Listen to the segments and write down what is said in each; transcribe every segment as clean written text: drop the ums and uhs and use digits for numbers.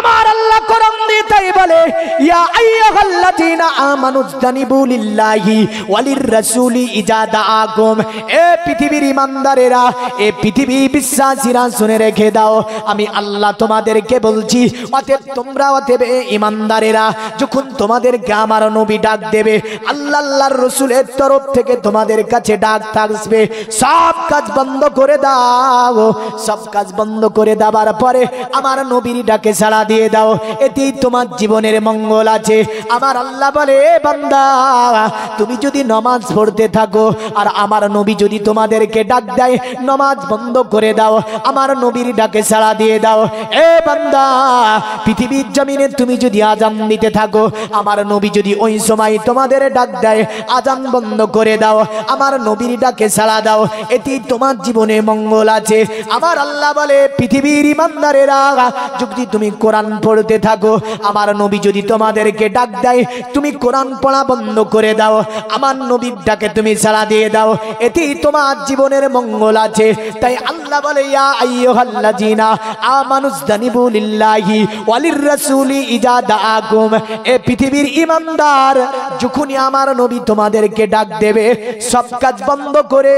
আমার আল্লাহ কোরআন দিয়ে তাই বলে, ইয়া আইয়ুহাল্লাযীনা আমানু ইসতানিবু লিল্লাহি ওয়ালির রাসূলি ইজা দাআকুম। এ পৃথিবীর ঈমানদারেরা, এ পৃথিবী বিশ্বাসীরা শুনে রেখে দাও, আমি আল্লাহ তোমাদেরকে বলছি, অতএব তোমরা, অতএব ঈমানদারেরা, যখন তোমাদেরকে আমার নবী ডাক দেবে, আল্লাহর রাসূলের তরফ থেকে তোমাদের কাছে ডাক থাকবে, সব কাজ বন্ধ করে দাও। সব কাজ বন্ধ করে দেওয়ার পরে আমার নবীর ডাকে সাড়া দিয়ে দাও, এতেই তোমার জীবনের মঙ্গল আছে। আমার আল্লাহ বলে, বান্দা, তুমি যদি নামাজ পড়তে থাকো আর আমার নবী যদি তোমাদেরকে ডাক দেয়, নামাজ বন্ধ করে দাও, আমার নবীর ডাকে সাড়া দিয়ে দাও। এ বান্দা, পৃথিবীর জমিনে তুমি যদি আযান দিতে থাকো, আমার নবী যদি ওই সময় তোমাদের ডাক দেয়, আযান বন্ধ করে দাও, আমার নবীর ডাকে সাড়া দাও, এতেই তোমার জীবনে মঙ্গল আছে। আমার আল্লাহ বলে, পৃথিবীর ঈমানদারেরা, যদি তুমি কোরআন পড়তে থাকো, আমার নবী যদি তোমাদেরকে ডাক দেয়, তুমি কোরআন পড়া বন্ধ করে দাও, আমার নবীর ডাকে তুমি সাড়া দিয়ে দাও, এতেই তোমার জীবনের মঙ্গল আছে। তাই আল্লাহ বলে, ইয়া আইয়ুহাল্লাযীনা আমানু ইসতানিবু লিল্লাহি ওয়ালির রাসূলি ইজা দাআকুম। এ পৃথিবীর ঈমানদার, যখনই আমার নবী তোমাদেরকে ডাক দেবে, সব কাজ বন্ধ করে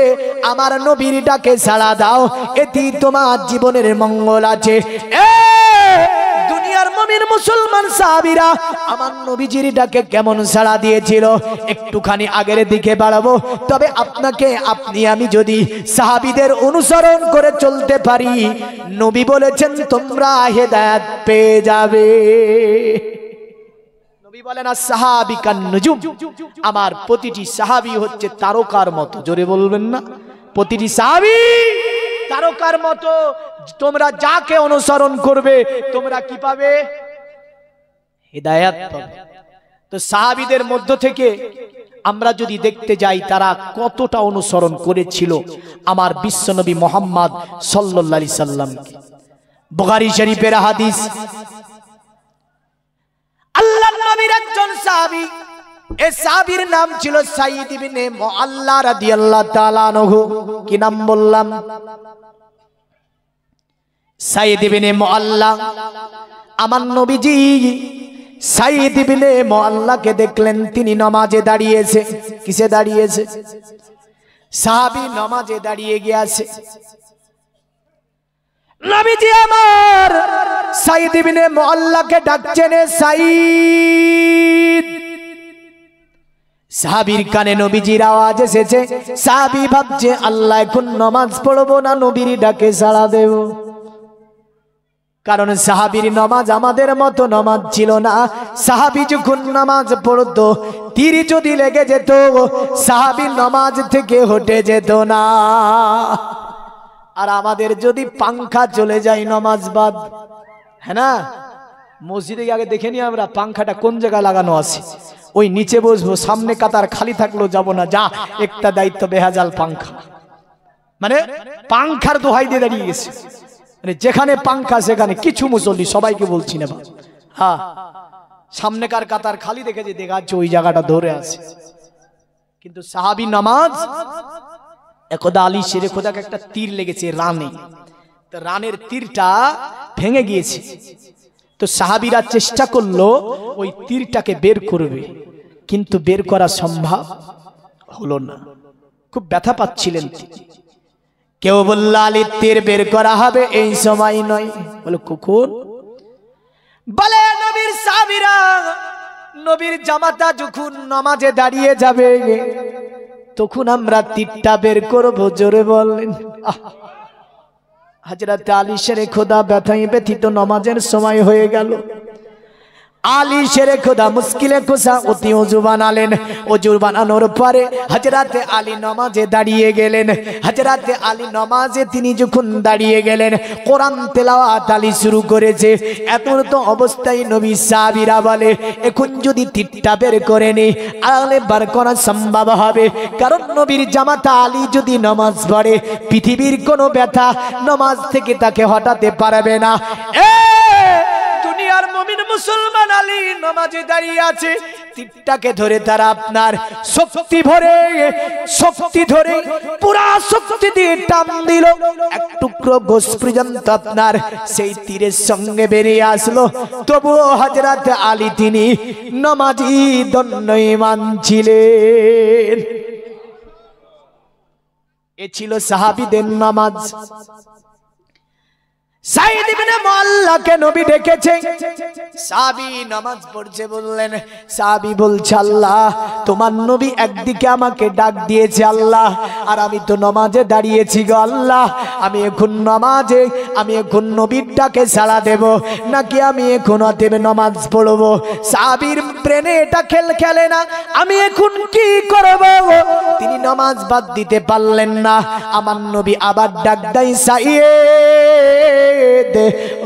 আমার নবীর ডাকে সাড়া দাও, এতেই তোমার জীবনের মঙ্গল আছে। দুনিয়ার মুমিন মুসলমান সাহাবীরা আমার নবীজির ডাকে কেমন সাড়া দিয়েছিল, একটুখানি আগের দিকে বাড়াবো। তবে আমি যদি সাহাবীদের অনুসরণ করে চলতে পারি, নবী বলেছেন তোমরা হেদায়েত পেয়ে যাবে। নবী বলেন, আসহাবী কান নুজুম, আমার প্রতিটি সাহাবী হচ্ছে তারকার মতো। জোরে বলবেন না? প্রতিটি সাহাবী তারকার মতো। তোমরা যাকে অনুসরণ করবে, তোমরা কি পাবে? হিদায়াত পাবে। তো সাহাবীদের মধ্য থেকে আমরা যদি দেখতে যাই, তারা কতটা অনুসরণ করেছিল আমার বিশ্বনবী মুহাম্মদ সাল্লাল্লাহু আলাইহি সাল্লামকে। বুখারী শরীফের হাদিস, আল্লাহর নবীর একজন সাহাবী, এই সাহাবীর নাম ছিল সাঈদ ইবনে মুআল্লা রাদিয়াল্লাহু তাআলা আনহু। কি নাম বললাম? সাঈদ ইবনে মুআল্লা। আমার নবীজি সাঈদ ইবনে মুআল্লাকে দেখলেন, তিনি নামাজে দাঁড়িয়েছে। কিসে দাঁড়িয়েছে? সাহাবী নামাজে দাঁড়িয়ে গিয়েছে। নবীজি আমার সাঈদ ইবনে মুআল্লাকে ডাকছেন, সাঈদ। সাহাবীর কানে নবীজির আওয়াজ এসেছে। সাহাবী ভাবছে, আল্লাহ এখন নামাজ পড়বো না নবীর ডাকে সাড়া দেব। কারণ সাহাবীর নামাজ আমাদের মতো নামাজ ছিল না। সাহাবী যখন নামাজ পড়তো, তীর যদি লেগে যেত, সাহাবী নামাজ থেকে হটে যেত না। আর আমাদের যদি পাংখা চলে যায় নামাজ বাদ, হ্যাঁ না? মসজিদে আগে দেখে নি আমরা পাংখাটা কোন জায়গায় লাগানো আছে, ওই নিচে বসবো, সামনে কাতার খালি থাকলো যাব না, যা একটা দায়িত্ব বেহাজাল পাংখা। মানে পাংখার দোহাই দিয়ে দাঁড়িয়ে গেছে। মানে যেখানে পাংখা সেখানে কিছু মুসল্লি, সবাইকে বলছি না, হ্যাঁ, সামনেকার কাতার খালি দেখেছে, দেখাচ্ছে ওই জায়গাটা ধরে আছে। কিন্তু সাহাবী নামাজ, একদা আলী শেরে খোদাকে একটা তীর লেগেছে রানে, তো রানের তীরটা ভেঙে গিয়েছে। তো সাহাবীরা চেষ্টা করলো ওই তীরটাকে বের করবে, কিন্তু বের করা সম্ভব হলো না। খুব ব্যথা পাচ্ছিলেন তিনি। কেউ বলল, আলীর তীর বের করা হবে, এই সময় নয়। বলে কখন? বলে নবীর সাহাবীরা, নবীর জামাতা যখন নামাজে দাঁড়িয়ে যাবে, তখন আমরা তীরটা বের করবো। জোরে বললেন। হযরত আলী শেরে খোদা ব্যথায় ব্যথিত, নামাজের সময় হয়ে গেল। আলী শেরে খোদা মুশকিলে কুসা অতি ওযু বানালেন। ওযু বানানোর পরে হযরত আলী নামাজে দাঁড়িয়ে গেলেন। হযরত আলী নামাজে তিনি যখন দাঁড়িয়ে গেলেন, কোরআন তেলাওয়াত আলী শুরু করেছে। এত তো অবস্থায় নবী সাহাবীরা বলে, এখন যদি তীরটা বের করে নি, আলে বার করা সম্ভব হবে। কারণ নবীর জামাতা আলী যদি নামাজ পড়ে, পৃথিবীর কোনো ব্যথা নামাজ থেকে তাকে হটাতে পারবে না। দুনিয়ার মুমিন মুসলমান আলী নামাজে দাঁড়িয়ে আছে, তীরটাকে ধরে তারা আপনার শক্তি ধরে পুরা শক্তি দিয়ে টান দিল, এক টুকরো গোশ পর্যন্ত আপনার সেই তীরের সঙ্গে বেরিয়ে আসলো। তবুও হযরত আলী তিনি নামাজি দণ্ডায়মান ছিলেন। এ ছিল সাহাবীদের নামাজ। সাঈদ ইবনে মুআল্লাকে নবী ডেকেছে, সাহাবী নামাজ পড়ছে, বললেন, সাহাবী বলছে, আল্লাহ তোমার নবী একদিকে আমাকে ডাক দিয়েছে আল্লাহ, আর আমি তো নামাজে দাঁড়িয়েছি গো আল্লাহ, আমি এখন নবীর ডাকে সাড়া দেব নাকি আমি এখন অতএব নামাজ পড়বো? সাহাবীর ব্রেনে এটা খেলে না, আমি এখন কি করব? তিনি নামাজ বাদ দিতে পারলেন না। আমার নবী আবার ডাক দেয়, সাঈদ,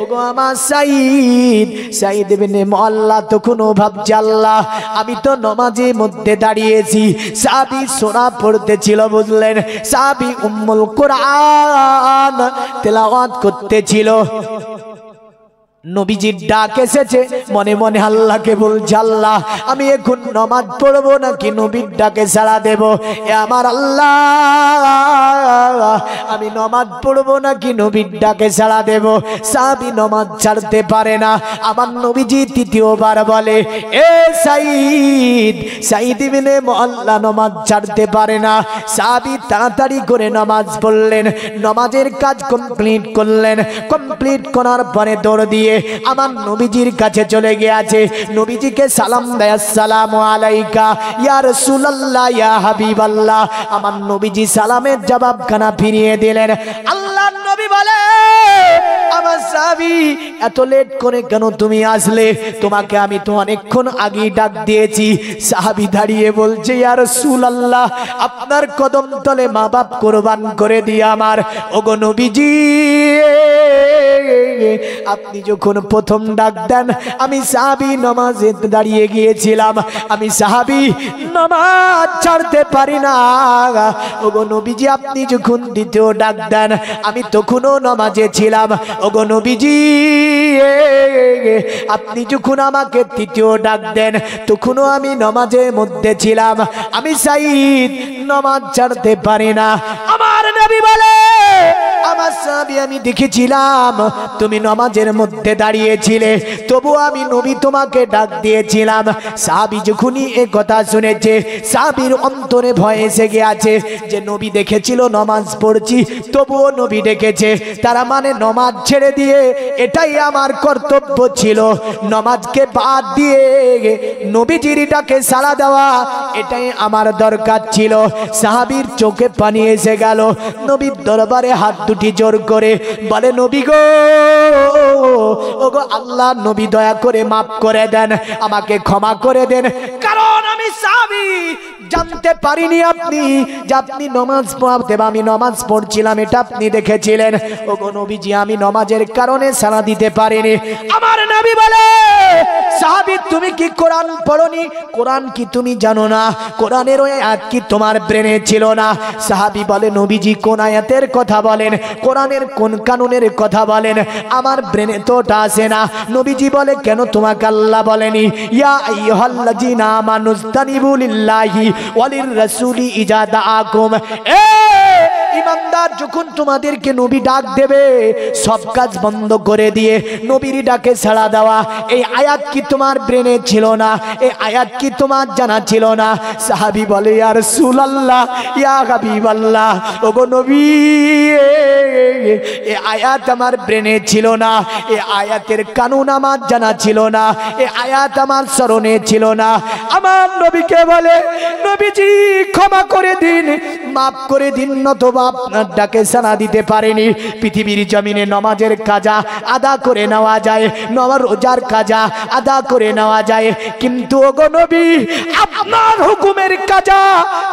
ওগো আমার সাঈদ। সাঈদ ইবনে মুআল্লা তখনও ভাবছে, আল্লাহ আমি তো নামাজের মধ্যে দাঁড়িয়েছি। সাহাবী সূরা পড়তেছিল, বুঝলেন, সাহাবী উম্মুল কুরআন তেলাওয়াত করতেছিল। নবীজির ডাক এসেছে, মনে মনে আল্লাহকে বলছে, আল্লাহ আমি এখন নামাজ পড়বো নাকি নবীর ডাকে সাড়া দেব? এ আমার আল্লাহ, আমি নামাজ পড়বো নাকি নবীর ডাকে সাড়া দেব? সাহাবী নামাজ ছাড়তে পারে না। আমার নবীজি তৃতীয়বার বলে, এ সাঈদ। সাঈদ ইবনে মুআল্লা নামাজ ছাড়তে পারে না। সাহাবী তাড়াতাড়ি করে নামাজ পড়লেন, নামাজের কাজ কমপ্লিট করলেন। কমপ্লিট করার পরে দৌড় দিয়ে আমার নবীজির কাছে চলে গিয়েছে। নবীজিকে সালাম দেয়, আসসালামু আলাইকা ইয়া রাসূলুল্লাহ ইয়া হাবিবাল্লাহ। আমার নবীজি সালামের জবাবখানা ফিরিয়ে দিলেন। আল্লাহর নবী বলে, আমার সাহাবী এত লেট করে কেন তুমি আসলে? তোমাকে আমি তো অনেকক্ষণ আগেই ডাক দিয়েছি। সাহাবী দাঁড়িয়ে বলছে, ইয়া রাসূলুল্লাহ আপনার কদম তলে মা বাপ কুরবান করে দিয়ে আমার, ওগো নবীজি আপনি যখন প্রথম ডাক দেন আমি সাহাবী নামাজে দাঁড়িয়ে গিয়েছিলাম, আমি সাহাবী নামাজ ছাড়তে পারি না। ওগো নবীজি আপনি যখন দ্বিতীয় ডাক দেন আমি তখনও নামাজে ছিলাম। ওগো নবীজি আপনি যখন আমাকে তৃতীয় ডাক দেন তখনও আমি নামাজের মধ্যে ছিলাম। আমি সাঈদ নামাজ ছাড়তে পারি না। আমার নবী বলে, আমার সাহাবী আমি দেখেছিলাম তুমি নামাজের মধ্যে দাঁড়িয়েছিলে, তবু আমি নবী তোমাকে ডাক দিয়েছিলাম। সাহাবী যখনই এই কথা শুনেছে, সাহাবীর অন্তরে ভয় এসে গিয়েছে যে নবী দেখেছিল নামাজ পড়ছি, তবুও নবী ডেকেছে, তারা মানে নামাজ ছেড়ে দিয়ে এটাই আমার কর্তব্য ছিল, নামাজকে বাদ দিয়ে নবীজির ডাকে সাড়া দেওয়া এটাই আমার দরকার ছিল। সাহাবীর চোখে পানি এসে গেল। নবীর দরবারে হাত দুটি জোর করে বলে, নবী গো, ওগো আল্লাহ নবী দয়া করে মাফ করে দেন, আমাকে ক্ষমা করে দেন, কারণ আমি সাহাবী জানতে পারিনি আপনি যে আপনি নামাজ পড়তে বা আমি নামাজ পড়ছিলাম এটা আপনি দেখেছিলেন। ওগো নবীজি আমি নামাজের কারণে সাড়া দিতে পারিনি। আমার নবী বলে, সাহাবী তুমি কি কোরআন পড়নি? কোরআন কি তুমি জানো না? কোরআনের ওই আয়াত কি তোমার ব্রেনে ছিল না? সাহাবী বলে, নবীজি কোন আয়াতের কথা বলেন, কোরআনের কোন কানুনের কথা বলেন, আমার ব্রেনে তো ওটা আসে না। নবীজি বলে, কেন তোমাকে আল্লাহ বলেনি ইয়া আইয়ুহাল্লাযীনা আমানুস্তানিবু লিল্লাহি ওয়ালির রাসূলি ইজা দাআকুম? এ ইমানদার, যখন তোমাদেরকে নবী ডাক দেবে সব কাজ বন্ধ করে দিয়ে নবীর ডাকে সাড়া দেওয়া, এই আয়াত কি তোমার ব্রেনে ছিল না? এই আয়াত কি তোমার জানা ছিল না? সাহাবী বলে, ইয়া রাসূলুল্লাহ ইয়া হাবিবাল্লাহ, ওগো নবী এই আয়াত আমার ব্রেনে ছিল না, এই আয়াতের কানুন আমার জানা ছিল না, এই আয়াত আমার স্মরণে ছিল না। আমার নবীকে বলে, নবীজি ক্ষমা করে দিন, মাফ করে দিন, নতুবা আপনার ডাকে সাড়া দিতে পারেনি। পৃথিবীর জমিনে নামাজের কাজা আদা করে নেওয়া যায়, রোজার কাজা আদা করে নেওয়া যায়, কিন্তু ওগো নবী আপনার হুকুমের কাজা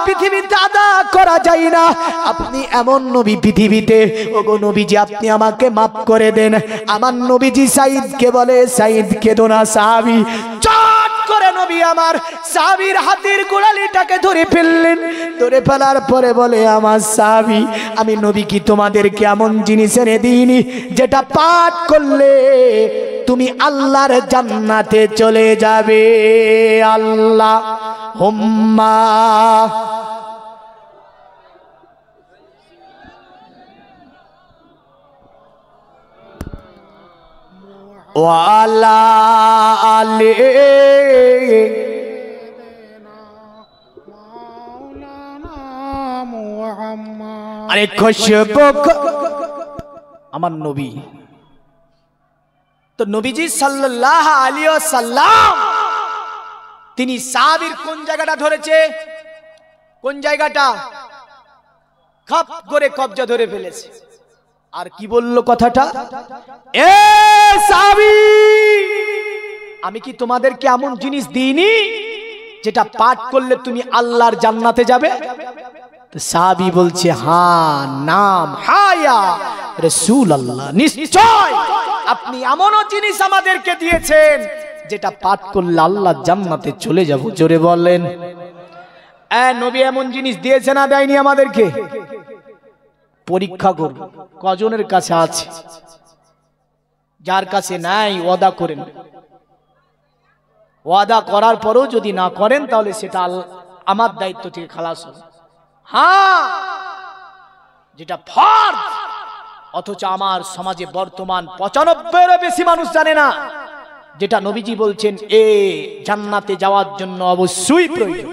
পৃথিবীতে আদা করা যায় না। আপনি এমন নবী পৃথিবীতে, ওগো নবীজি আপনি আমাকে মাফ করে দেন। আমার নবীজি সাঈদকে বলে, সাঈদ কেঁদো না। সাহাবী চট করে নবী আমার সাহাবীর হাতের গোড়ালিটাকে ধরে ফেললেন। ধরে ফেলার পরে বলে, আমার সাহাবী আমি নবী কি তোমাদেরকে এমন জিনিস এনে দিইনি যেটা পাঠ করলে তুমি আল্লাহর জান্নাতে চলে যাবে। আল্লাহ হুম্মা ওয়ালা আলে আরে খুশবু আমার নবী। তো নবীজি সাল্লাল্লাহু আলাইহি ওয়াসাল্লাম তিনি সাহাবীর কোন জায়গাটা ধরেছে, কোন জায়গাটা খাপ করে কবজা ধরে ফেলেছে। আর কি বলল কথাটা, এ সাহাবী আমি কি তোমাদেরকে এমন জিনিস দিইনি যেটা পাঠ করলে তুমি আল্লাহর জান্নাতে যাবে? তো সাহাবী বলছে হ্যাঁ নাম হায়া রাসূলুল্লাহ, নিশ্চয় আপনি এমনও জিনিস আমাদেরকে দিয়েছেন যেটা পাঠ করলে আল্লাহর জান্নাতে চলে যাব। জোরে বলেন নবী এমন জিনিস দিয়েছে না দেয়নি আমাদেরকে? পরীক্ষা করব কজনের কাছে আছে, যার কাছে নাই ওয়াদা করেন, ওয়াদা করার পরেও যদি না করেন তাহলে সেটা আমার দায়িত্ব থেকে খালাস হবে। হ্যাঁ যেটা ফরজ, অথচ আমার সমাজে বর্তমান 95-এরও বেশি মানুষ জানে না, যেটা নবীজি বলছেন এ জান্নাতে যাওয়ার জন্য অবশ্যই প্রয়োজন।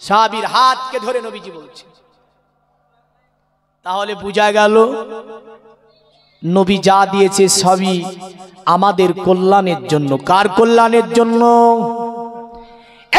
সাহাবীর হাতকে ধরে নবীজি বলছেন। তাহলে বোঝা গেল নবী যা দিয়েছে সবই আমাদের কল্যাণের জন্য। কার কল্যাণের জন্য?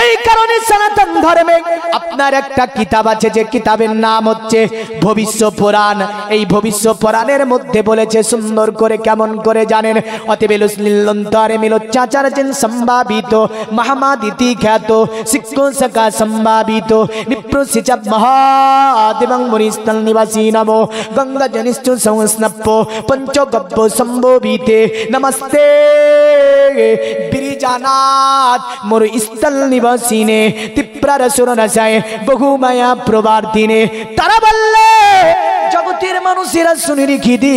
এই কারণে সনাতন ধর্মে আপনার একটা কিতাব আছে, যে কিতাবের নাম হচ্ছে ভবিষ্য পুরাণ। এই ভবিষ্য পুরাণের মধ্যে বলেছে সুন্দর করে, কেমন করে জানেন? অতিবেলুসলিলন্তরে মিলোচ্চাচারজেন সম্ভাবিত মহামাদিতি খ্যাত শিক্ষকা সম্ভাবিত নিপ্রসিচাপ মহাদেবং মুনিস্তল নিবাসী নমো গঙ্গা জনিষ্ঠ সংস্নপ্য পঞ্চগব্য সম্ভবিতে নমস্তে বিরিজানাথ মোর স্থল নিবাসিনে তিপ্রার সুরনাশায় বহুমায়া প্রবার্ধিনে। তারা বললে জগতের মানুষেরা শুনে রেখে দি,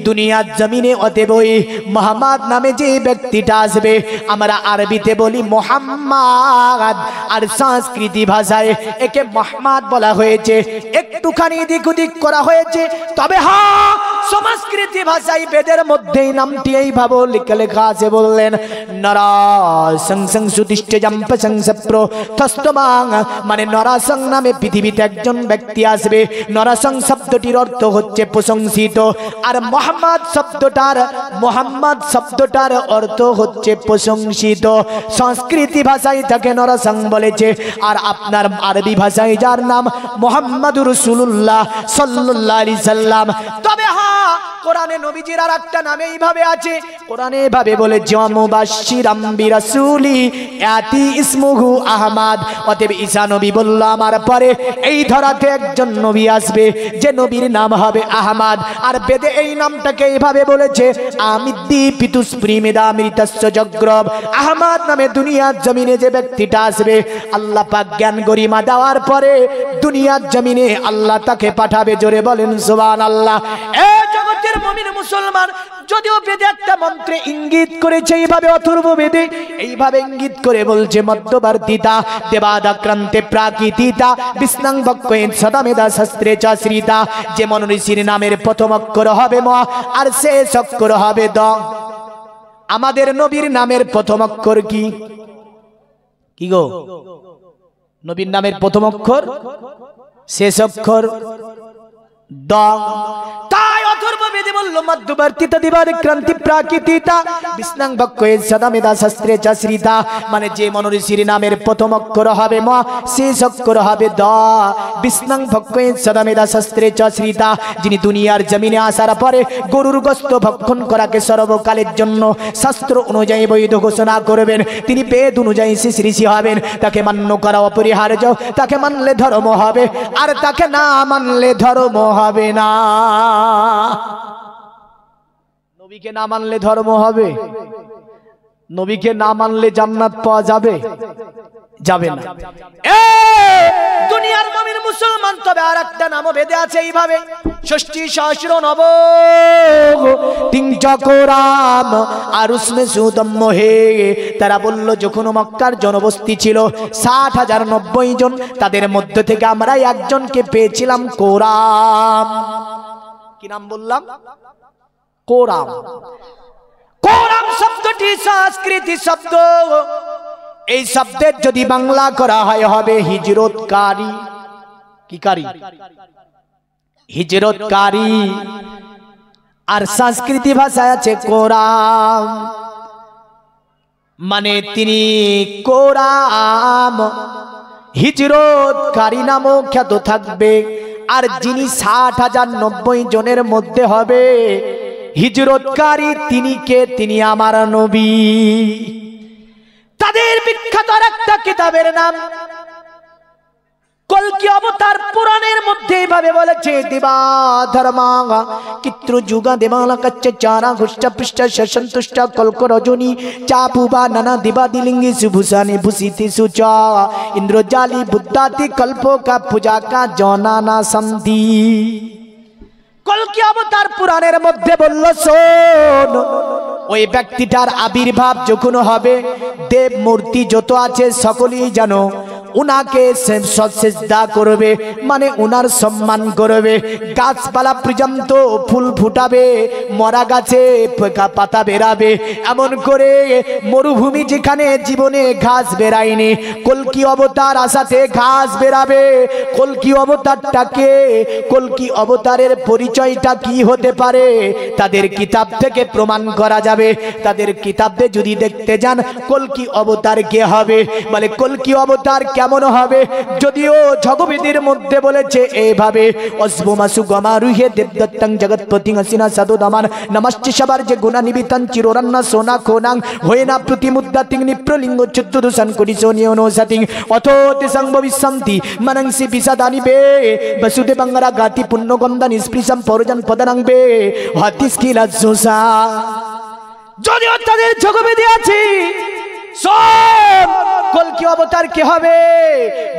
দুনিয়ার জমিনে অতএবই মোহাম্মদ নামে যে ব্যক্তিটা আসবে, আমরা আরবিতে বলি মোহাম্মদ, আর সংস্কৃতি ভাষায় একে মোহাম্মদ বলা হয়েছে। একটুখানি দিক ওদিক করা হয়েছে, তবে হ্যাঁ সংস্কৃতি ভাষায় বেদের মধ্যে নামটি এইভাবে লেখা আছে। বললেন নরা সংসং সুতিষ্ঠে জম্প সংসপ্রো থস্তমাং, মানে নরাসং নামে পৃথিবীতে একজন ব্যক্তি আসবে। নরাসং শব্দটির অর্থ হচ্ছে প্রশংসিত, আর মোহাম্মদ শব্দটার অর্থ হচ্ছে প্রশংসিত। সংস্কৃতি ভাষায় তাকে নরাসং বলেছে, আর আপনার আরবি ভাষায় যার নাম মুহাম্মাদুর রাসূলুল্লাহ সাল্লাল্লাহু আলাইহি সাল্লাম। তবে হ্যাঁ কোরআনে নবীজির আর একটা নাম এইভাবে আছে, কোরআনে এভাবে বলে মুবাশশিরাম বিরাসূলি ইয়াতি ইসমুহু আহমদ। অতএব ঈসা নবী বলল আমার পরে এই ধরাতে একজন নবী আসবে যে নবীর নাম হবে আহমদ। আর বেদে এই নামটাকে এইভাবে বলেছে আমিদ্দি পিতুস প্রিমেদামৃতস্য জগ্রব। আহমদ নামে দুনিয়ার জমিনে যে ব্যক্তিটা আসবে, আল্লাহ পাক জ্ঞান গরিমা দেওয়ার পরে দুনিয়ার জমিনে আল্লাহ তাকে পাঠাবে। জোরে বলেন সুবহানাল্লাহ। এ জগতের মুমিন মুসলমান, যদিও বেদে একটা মন্ত্রে ইঙ্গিত করেছে এইভাবে, অথর্ব বেদে এইভাবে ইঙ্গিত করে বলছে মধ্যবর্তীতা দেবাদাক্রান্তে প্রাকৃতিতা বিষ্ণাং ভক্তেন সদামেদা শাস্ত্রে চাশ্রিতা। যেমন ঋষির নামের প্রথম অক্ষর হবে ম, আর শেষ অক্ষর হবে দ। আমাদের নবীর নামের প্রথম অক্ষর কি? কি গো? নবীর নামের প্রথম অক্ষর, শেষ অক্ষর দ। তাই অথর্ব বেদে বলল মধ্যবর্তীতা দিবাদিক্রান্তি প্রাকৃতিতা বিষ্ণাং ভক্তেন সদামেদা শাস্ত্রে চাশ্রিতা, মানে যে মনঋষির নামের প্রথম অক্ষর হবে ম, শেষ অক্ষর হবে দ। বিষ্ণাং ভক্তেন সদামেদা শাস্ত্রে চাশ্রিতা, যিনি দুনিয়ার জমিনে আসার পরে গরুর গোশত ভক্ষণ করাকে সর্বকালের জন্য শাস্ত্র অনুযায়ী বৈধ ঘোষণা করবেন, তিনি বেদ অনুযায়ী শেষ ঋষি হবেন। তাকে মান্য করা অপরিহার্য, তাকে মানলে ধর্ম হবে, আর তাকে না মানলে ধর্ম হবে না। নবীকে না মানলে ধর্ম হবে? নবীকে না মানলে জান্নাত পাওয়া যাবে? যাবে না। দুনিয়ার নবীর মুসলমান, তবে আর একটা নামও বেঁধে আছে এইভাবে, ষষ্ঠী সহস্র নব তিন চকরাম আর উসমে সুদম্ম হে। তারা বলল যখন মক্কার জনবস্তি ছিল 60,090 জন, তাদের মধ্য থেকে আমরা একজনকে পেয়েছিলাম কোরাম। কি নাম বললাম? কোরাম। কোরাম শব্দটি সংস্কৃত শব্দ। এই শব্দের যদি বাংলা করা হয় হবে হিজরতকারী। কি কারী? হিজরতকারী। আর সংস্কৃতি ভাষায় আছে কোরাম, মানে তিনি কোরাম হিজরতকারী নামও খ্যাত থাকবে। আর যিনি 60,090 জনের মধ্যে হবে হিজরতকারী, তিনি কে? তিনি আমার নবী। তাদের বিখ্যাত একটা কিতাবের নাম কলকি অবতার। পুরাণের মধ্যে এইভাবে বলেছে, দেবা ধর্মা কিত্র যুগা দেবালা কাচ্চা চারা ঘুষ্টা পৃষ্টা সন্তুষ্টা কলক রজনী চাপুবা নানা দেবাদিলিঙ্গি সুভূষানি ভূষিতি সুচা ইন্দ্রজালি বুদ্ধাতি কল্প কা পূজা কা জনানা সন্ধি। কলকি অবতার পুরাণের মধ্যে বলল, শোন, ওই ব্যক্তিটার আবির্ভাব যখন হবে, দেব মূর্তি যত আছে সকলেই জানো উনাকে সেজদা করবে, মানে উনার সম্মান করবে। গাছপালা পর্যন্ত ফুল ফুটাবে, মরা গাছে পাতা বেরাবে, এমন করে মরুভূমি যেখানে জীবনে ঘাস বেরায়নি, কলকি অবতার আসাতে ঘাস বেরাবে। কলকি অবতারটাকে, কলকি অবতারের পরিচয়টা কি হতে পারে তাদের কিতাব থেকে প্রমাণ করা যাবে। তাদের কিতাবে যদি দেখতে যান কলকি অবতার কে হবে, বলে কলকি অবতার কেমন হবে? যদিও জগবিদির মধ্যে বলেছে এইভাবে, অসবমাসু গমারুহে দেবদত্তং জগৎপতিং আসিনা সাদুদামান নমস্তে সবার যে গুণা নিবিতান চিররান্না সোনা খোনাং হয়েনা প্রতিমুদ্দাতিং নিপ্রলিঙ্গ চতুর্দশান কোটি সোনিয়নো সাতিং অথোতে সংভবিষ্যন্তি মনংসি বিষাদানি বে বসুদেবাঙ্গরা গাতি পুণ্যগন্ধা নিষ্পৃশম পরজন পদনাং বে হতিস্কিলা জোসা। যদিও তাদের জগবিদি আছে, সব কলকি অবতার কে হবে?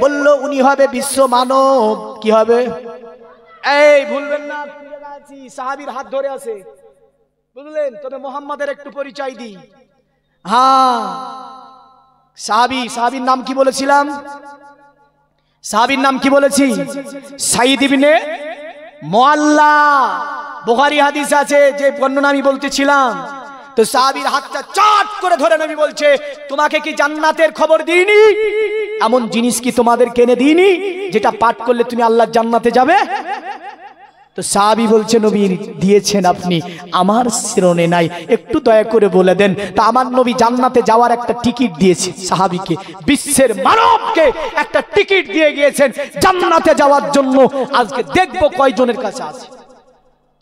বলল উনি হবে বিশ্ব মানব। কি হবে? এই ভুলবেন না, সাহাবীর হাত ধরে আছে, বুঝলেন? তবে মোহাম্মদের একটু পরিচয় দিই। হ্যাঁ, সাহাবীর নাম কি বলেছিলাম? সাহাবীর নাম কি বলেছি? সাঈদ ইবনে মুআল্লা। বুখারী হাদিস আছে যে বর্ণনা আমি বলতেছিলাম। তো সাহাবীর হাতটা চাট করে ধরে নবী বলছে, তোমাকে কি জান্নাতের খবর দিইনি? এমন জিনিস কি তোমাদের কেনে দিইনি যেটা পাঠ করলে তুমি আল্লাহর জান্নাতে যাবে? তো সাহাবী বলছে, নবী দিয়েছেন আপনি, আমার স্মরণে নাই, একটু দয়া করে বলে দেন। তা আমার নবী জান্নাতে যাওয়ার একটা টিকিট দিয়েছে সাহাবীকে, বিশ্বের মানবকে একটা টিকিট দিয়ে গিয়েছেন জান্নাতে যাওয়ার জন্য। আজকে দেখবো কয়জনের কাছে আছে।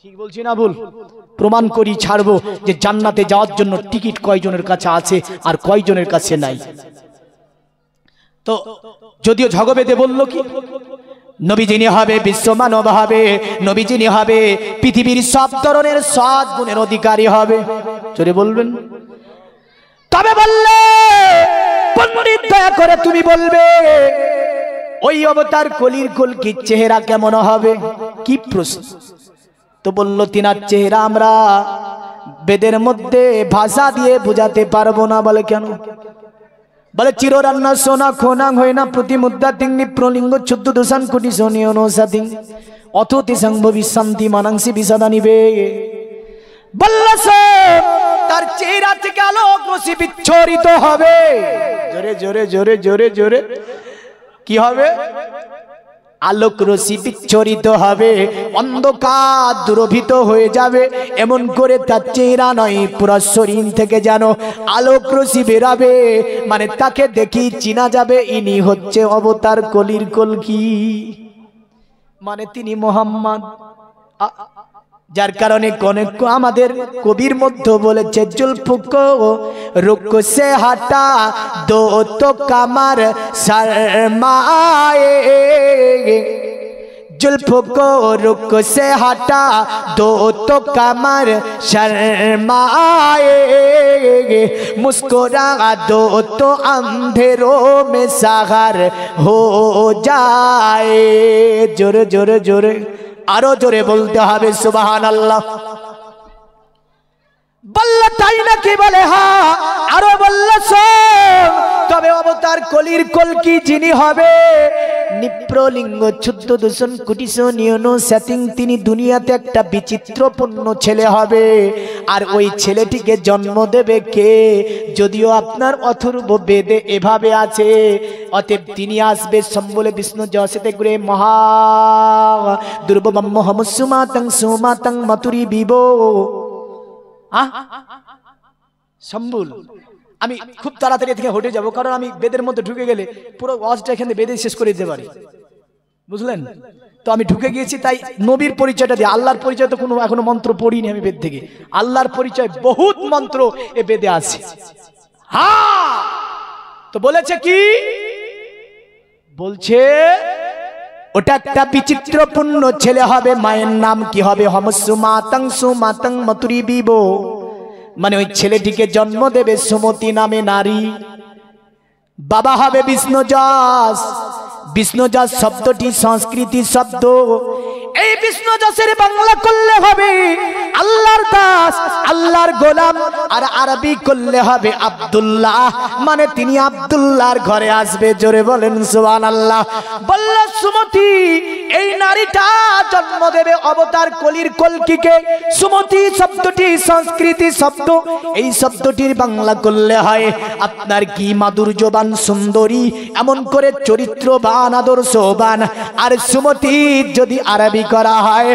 ঠিক বলছি না ভুল? প্রমাণ করি ছাড়বো যে জান্নাতে যাওয়ার জন্য টিকিট কয়জনের কাছে আছে আর কয়জনের কাছে নাই। তো যদিও জগবেদে বলল কি, নবী যিনি হবে বিশ্ব মানব হবে, নবী যিনি হবে পৃথিবীর সব ধরনের সৎ গুণের অধিকারী হবে। জোরে বলবেন। তবে বললে পণ্ডিত দয়া করে তুমি বলবে ওই অবতার কলির কলকির চেহারা কেমন হবে? কি প্রশ্ন? তো বলল তিনার চেহারা আমরা বেদের মধ্যে ভাষা দিয়ে বোঝাতে পারবো না। বলে কেন? বলে চিররান্না সোনা খোনাং হয় না প্রতিমুদ্দা তিংনি প্রলিঙ্গ 14 দোষান কোটি সোনিয় নসাতিং অথতি সংভবি শান্তি মানাংসি বিষাদা নিবে। বলল তার চেহারা থেকে আলোক রশ্মি বিচ্ছরিত হবে। জোরে জোরে জোরে জোরে জোরে কি হবে? আলোক রশ্মি বিচ্ছরিত হবে, অন্ধকার দূরভীত হয়ে যাবে। এমন করে তার চেহারা নয়, পুরো শরীর থেকে যেন আলোক রশ্মি বেরাবে, মানে তাকে দেখি চিনা যাবে ইনি হচ্ছে অবতার কলির কলকি, মানে তিনি মোহাম্মদ। যার কারণে অনেক আমাদের কবির মধ্যে বলেছে জুলফুকো রুক সে হাটা দো তো কামার শর্মায়ে, जुल्फों को रुख से हटा दो तो कमर शर्माए, मुस्कुरा दो तो अंधेरों में सागर हो जाए। जोरे जोरे जोरे आरो जोरे बोलते হবে সুবহানাল্লাহ। বললা তাই নাকি? বলে হ্যাঁ। আরো বলল শোন, তবে অবতার কলির কলকি যিনি হবে নিপ্রলিঙ্গ 14 দূষণ কোটি নিয়ন সেটিং, তিনি দুনিয়াতে একটা বিচিত্রপূর্ণ ছেলে হবে। আর ওই ছেলেটিকে জন্ম দেবে কে? যদিও আপনার অথর্ব বেদে এভাবে আছে, অতএব তিনি আসবে সম্বলে বিষ্ণু জসেতে করে মহা দুর্বম মোহাম্মদ সুমাতং মতুরি বিবো। সম্বুল। আমি খুব তাড়াতাড়ি থেকে হটে যাব, কারণ আমি বেদের মধ্যে ঢুকে গেলে পুরো ওয়াজটা এখানে বেদে শেষ করে দিতে পারি, বুঝলেন তো? আমি ঢুকে গিয়েছি, তাই নবীর পরিচয়টা দিয়ে। আল্লাহর পরিচয় তো কোনো এখনো মন্ত্র পড়িনি আমি বেদ থেকে। আল্লাহর পরিচয় বহুত মন্ত্র এ বেদে আছে। হ্যাঁ, তো বলেছে কি? বলছে ওটা একটা বিচিত্রপূর্ণ ছেলে হবে। মায়ের নাম কি হবে? সুমাতং মতুরি বিবো, মানে ওই ছেলেটিকে জন্ম দেবে সুমতি নামে নারী। বাবা হবে বিষ্ণুযশ। বিষ্ণুযশ শব্দটি সংস্কৃতি শব্দ। এই বিষ্ণুযশের বাংলা করলে হবে আল্লাহর দাস, আল্লাহর গোলাম। আর আরবি করলে হবে আব্দুল্লাহ, মানে তিনি আব্দুল্লাহর ঘরে আসবে। জোরে বলেন সুবহানাল্লাহ। বলল সুমতি, এই নারীটা জন্ম দেবে অবতার কলির কলকিকে। সুমতি শব্দটি সংস্কৃতি শব্দ। এই শব্দটির বাংলা করলে হয় আপনার কি মাধুর্যবান সুন্দরী, এমন করে চরিত্রবান আদর্শবান। আর সুমতি যদি আরবি করা হয়,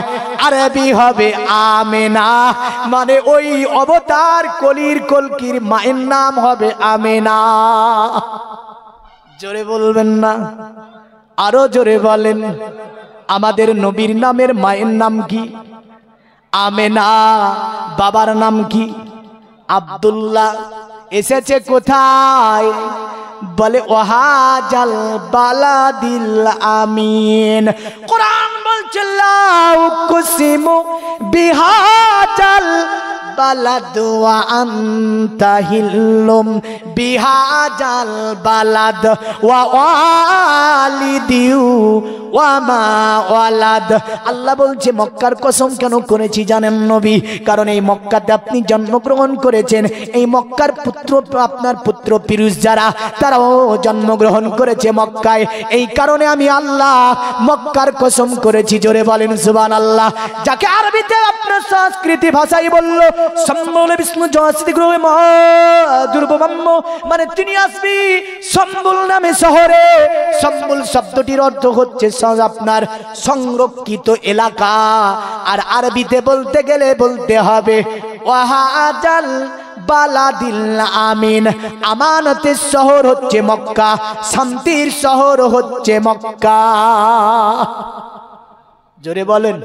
আরবি হবে আমেনা, মানে ওই অবতার কলির কলকির মায়ের নাম হবে আমেনা। জোরে বলবেন না? আরো জোরে বলেন। আমাদের নবীর নামের মায়ের নাম কি? আমেনা। বাবার নাম কি? আব্দুল্লাহ। এসেছে কোথায়? বলে ওয়াহাজাল বালাদিল আমিন। কোরআন বলছে লা উকসিমু বিহাজাল বালাদ ওয়া আনতা হিল্লুম বিহাজাল বালাদ ওয়া ওয়ালিদিউ ওয়া মা ওয়ালাদ। আল্লাহ বলছে মক্কার কসম কেন করেছি জানেন নবী? কারণ এই মক্কাতে আপনি জন্মগ্রহণ করেছেন। এই মক্কার পুত্র, আপনার পুত্র পিরুষ যারা, তারাও জন্মগ্রহণ করেছে মক্কায়। এই কারণে আমি আল্লাহ মক্কার কসম করেছি। জোরে বলেন সুবহানাল্লাহ। যাকে আরবিতে আপনার সংস্কৃতি ভাষায় বলল সম্বল বিষ্ণু জসিত গ্রহে দুর্বম্য, মানে তিনি আসবি সম্বল নামে শহরে। সম্বল শব্দটির অর্থ হচ্ছে আপনার সংরক্ষিত এলাকা। আর আরবিতে বলতে গেলে বলতে হবে ওয়াহাজাল বালাদিল আমিন। আমানতের শহর হচ্ছে মক্কা, শান্তির শহর হচ্ছে মক্কা। জোরে বলেন।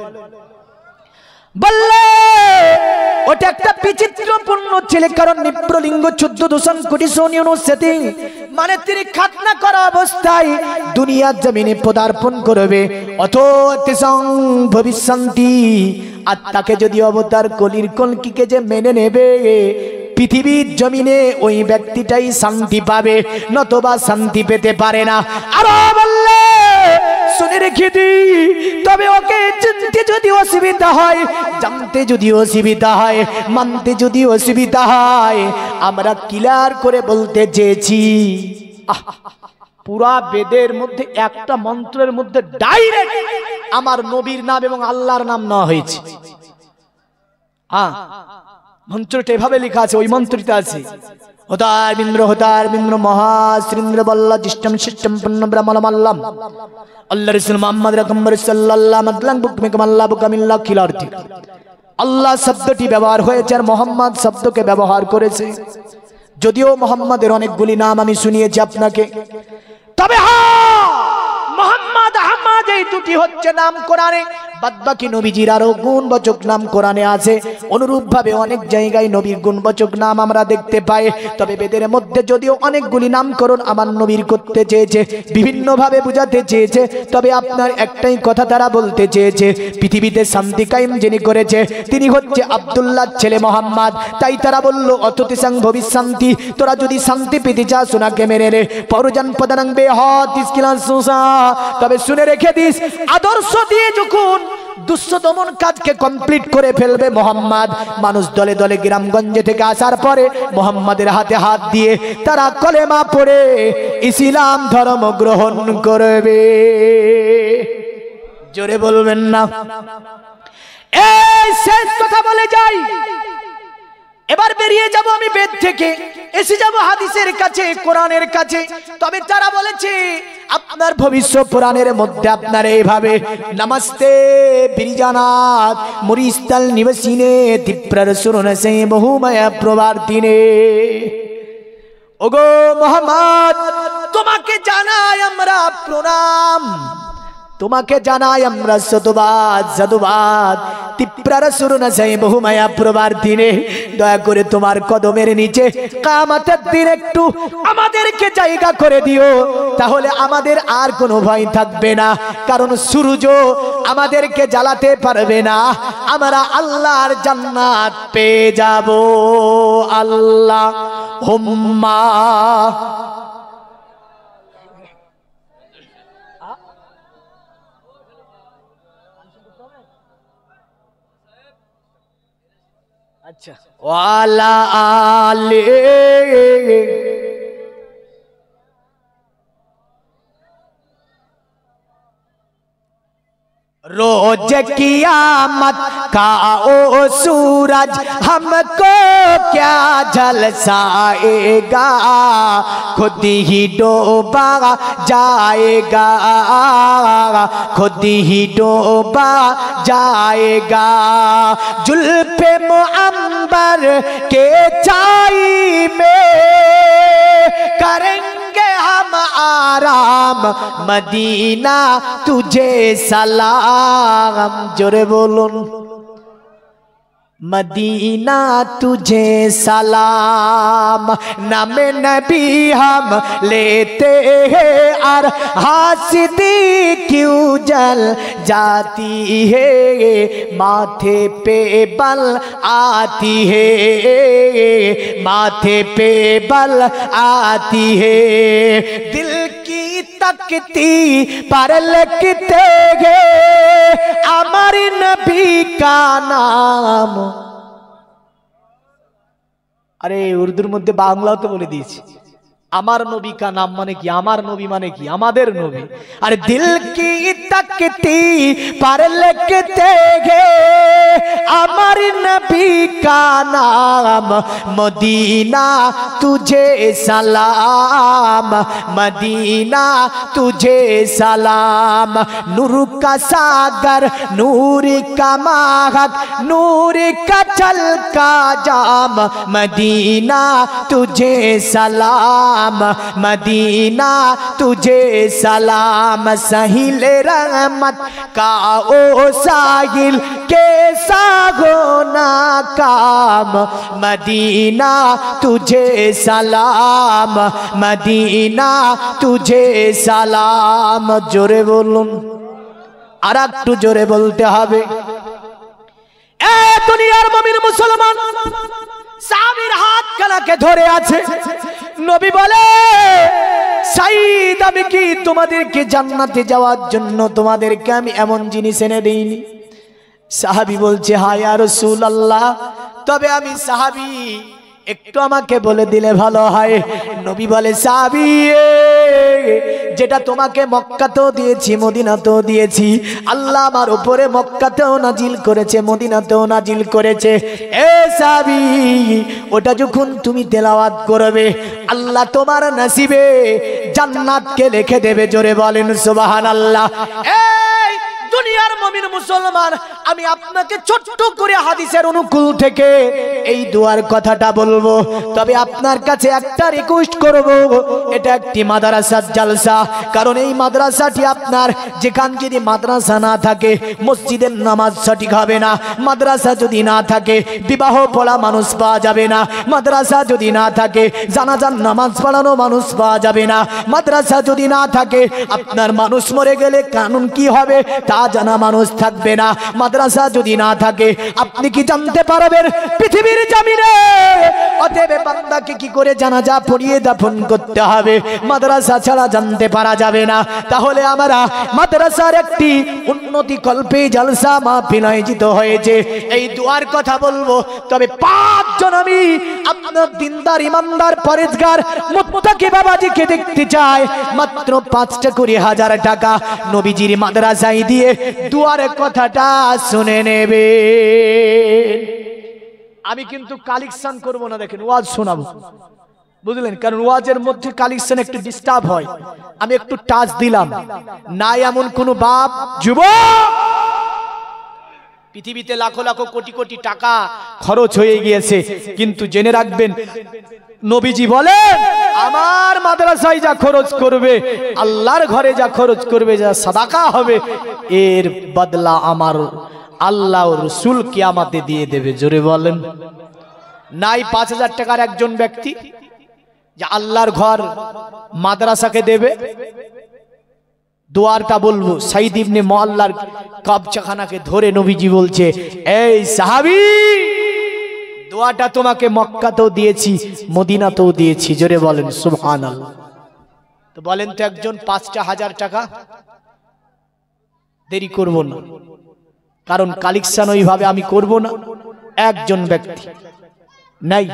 বললে ওটা একটা বিচিত্রপূর্ণ ছেলে, কারণ নিপ্রলিঙ্গ 14 দূষণ কোটি সেটি, মানে তিনি খাতনা করা অবস্থায় দুনিয়ার জমিনে পদার্পণ করবে। ভবিষ্যন্তি। আর তাকে যদি অবতার কলির কলকিকে যে মেনে নেবে, পৃথিবীর জমিনে ওই ব্যক্তিটাই শান্তি পাবে, নতবা শান্তি পেতে পারে না। আর বললে শুনে রেখে দি, তবে ওকে চিনতে যদি অসুবিধা হয়, জানতে যদি অসুবিধা হয়, মানতে যদি অসুবিধা হয়, আমরা ক্লিয়ার করে বলতে চেয়েছি পুরা বেদের মধ্যে একটা মন্ত্রের মধ্যে ডাইরেক্ট আমার নবীর নাম এবং আল্লাহর নাম নেওয়া হয়েছে। মন্ত্রটা এভাবে লেখা আছে, ওই মন্ত্রটা আছে হোতার বিন্দ্র মহাশ্রীন্দ্র বল্লা জিষ্টম শিষ্টম পূর্ণ ব্রহ্মলাম আল্লাহ রসুল মোহাম্মদ রকম্বর সাল্লাল্লাহু মাদলাং বুকমিকম আল্লাহ বুকামিল্লাহ খিলার্থী। আল্লাহ শব্দটি ব্যবহার হয়েছে আর মোহাম্মদ শব্দকে ব্যবহার করেছে। যদিও মোহাম্মদের অনেকগুলি নাম আমি শুনিয়েছি আপনাকে, তবে মোহাম্মদ আহমদ এই দুটো দুটি হচ্ছে নাম কোরআনে, বাদবাকি নবীজির আরো গুণবাচক নাম কোরআনে আছে। অনুরূপ ভাবে অনেক জায়গায় নবীর গুণবাচক নাম আমরা দেখতে পাই। তবে বেদের মধ্যে যদিও অনেকগুলি নামকরণ আমার নবীর করতে চেয়েছে, বিভিন্ন ভাবে বুঝাতে চেয়েছে, তবে আপনার একটাই কথা তারা বলতে চেয়েছে, পৃথিবীতে শান্তি কায়েম যিনি করেছে তিনি হচ্ছে আব্দুল্লাহ ছেলে মোহাম্মদ। তাই তারা বলল অততিসাং ভবিষ্যন্তি, তোরা যদি শান্তি পেতে চাস ওনাকে মেনে নে। পরজান প্রদানাং বেহদ ইসকিলান সুসা, তবে শুনে রেখে দিস, আদর্শ দিয়ে যখন দুঃস্থ দমন কাজকে কমপ্লিট করে ফেলবে মোহাম্মদ, মানুষ দলে দলে গ্রামগঞ্জে থেকে আসার পরে মোহাম্মদের হাতে হাত দিয়ে তারা কলেমা পড়ে ইসলাম ধর্ম গ্রহণ করবে। জোরে বলবেন না? এই শেষ কথা বলে যাই, এবার বেরিয়ে যাব আমি বেদ থেকে, এসে যাব হাদিসের কাছে, কোরআনের কাছে। তবে তারা বলেছে আপনার ভবিষ্যৎ পুরাণের মধ্যে আপনার এইভাবে নমস্তে বিরিজানাত মুরিস্তাল নিবাসিনে তীব্র সুরনসে বহুময়া প্রবার্তিনে। ওগো মোহাম্মদ, তোমাকে জানাই আমরা প্রণাম, তোমাকে জানাই আমরা সাধুবাদ সাধুবাদ। তীব্র সুরনসে বহুময়া প্রবার্তিনে, দয়া করে তোমার কদমের নিচে কিয়ামতের দিন একটু আমাদেরকে জায়গা করে দিও, তাহলে আমাদের আর কোনো ভয় থাকবে না। কারণ সূর্য আমাদেরকে জ্বালাতে পারবে না, আমরা আল্লাহর জান্নাত পেয়ে যাব। আল্লাহ হুম্মা। আচ্ছা, ওয়ালা আলে रोज कियामत का ओ सूरज हमको क्या झलसाएगा, खुद ही डूबा जाएगा, खुद ही डूबा जाएगा। जुल्फे मुअम्बर के छाई में करेंगे हम आराम, मदीना तुझे सलाम। जोरे बोलूं, मदीना तुझे सलाम। नामे नबी हम लेते हैं और हासिदी क्यों जल जाती है, माथे पे बल आती है, माथे पे बल आती है। दिल की तकती पर लिखते हैं अमर नबी का नाम। अरे उर्दूर मध्य बांगलाओ तो बोले दीजिए, আমার নবী কা নাম মানে কি, আমার নবী মানে কি, আমাদের নবী। আরে দিল কি তকতি पर लिखते हैं আমার নবী কা নাম, মদিনা তুঝে সালাম, মদিনা তুঝে সালাম। নূর का सागर नूर का महक नूर का छलका जाम, मदीना तुझे सलाम, मदीना तुझे सलाम। साहिल रहमत का ओ साहिल कैसा होना काम, मदीना तुझे सलाम, मदीना तुझे सलाम। जोरे बोलूं, আর একটু জোরে বলতে হবে। এ দুনিয়ার মুমিন মুসলমান সাহাবীর হাত গলাকে ধরে আছে, নবী বলে সাইদ আমি কি তোমাদেরকে জান্নাতে যাওয়ার জন্য তোমাদেরকে আমি এমন জিনিস এনে দেইনি? সাহাবী বলছে হ্যাঁ ইয়া রাসূলুল্লাহ, তবে আমি সাহাবী একটু আমাকে বলে দিলে ভালো হয়। নবী বলে সাহাবী যেটা তোমাকে মক্কাতেও দিয়েছি মদিনাতেও দিয়েছি, আল্লাহ আমার উপরে মক্কাতেও নাজিল করেছে মদিনাতেও নাজিল করেছে। এ সাহাবী ওটা যখন তুমি তেলাওয়াত করবে আল্লাহ তোমার নসিবে জান্নাতকে লিখে দেবে। জোরে বলেন সুবহানাল্লাহ। এই দুনিয়ার মুমিন মুসলমান আমি আপনাকে ছোট্ট করে হাদিসের অনুকূল থেকে এই দোয়ার কথাটা বলবো। তবে আপনার কাছে একটা রিকোয়েস্ট করব, এটা একটি মাদ্রাসার জালসা, কারণ এই মাদ্রাসাটি আপনার যেখান যদি মাদ্রাসা না থাকে মসজিদের নামাজ সঠিক হবে না, মাদ্রাসা যদি না থাকে বিবাহ পড়া মানুষ পাওয়া যাবে না, মাদ্রাসা যদি না থাকে জানাজার নামাজ পড়ানো মানুষ পাওয়া যাবে না, মাদ্রাসা যদি না থাকে আপনার মানুষ মরে গেলে কানুন কি হবে তা জানা মানুষ থাকবে না, মাদ্রাসা যদি না থাকে আপনি কি জানতে পারবেন পৃথিবীর জমিনে অতএব বান্দাকে কি করে জানাজা পড়িয়ে দাফন করতে হবে, মাদ্রাসা ছাড়া জানতে পারা যাবে না। তাহলে আমরা মাদ্রাসার একটি উন্নতি কল্পে জালসা মাহফিল আয়োজিত হয়েছে, এই দুয়ার কথা বলবো। তবে 5 জন আমি আপনার দিনদার ইমানদার পরেজগার মুত্তাকি বাবাজিকে দেখতে চাই, মাত্র 5টা করে 1000 টাকা নবীজির মাদ্রাসায় দিয়ে দুয়ারের কথাটা শুনে নেবে। আমি কিন্তু কালেকশন করব না, দেখেন ওয়াজ শোনাবো, বুঝলেন? কারণ ওয়াজের মধ্যে কালেকশন একটু ডিস্টার্ব হয়, আমি একটু টাচ দিলাম না। এমন কোন বাপ যুবক পৃথিবীতে লাখো লাখো কোটি কোটি টাকা খরচ হয়ে গিয়েছে, কিন্তু জেনে রাখবেন নবীজি বলেন আমার মাদ্রাসায় যা খরচ করবে, আল্লাহর ঘরে যা খরচ করবে, যা সাদাকা হবে, এর বদলা আমার আল্লাহ ও রাসূল কিয়ামতে দিয়ে দেবে। জোরে বলেন। নাই 5000 টাকার একজন ব্যক্তি যে আল্লাহর ঘর মাদ্রাসাকে দেবে, দোয়ারটা বলবো। সাইদ ইবনে মুআল্লার কবজাখানাকে ধরে নবীজি বলছে, এই সাহাবী, দোয়াটা তোমাকে মক্কাতেও দিয়েছি মদিনাতেও দিয়েছি। জোরে বলেন সুবহানাল্লাহ। তো বলেন তো একজন 5টা 1000 টাকা দেরি করব না, কারণ কালেকশন ওইভাবে আমি করব না। একজন ব্যক্তি নাই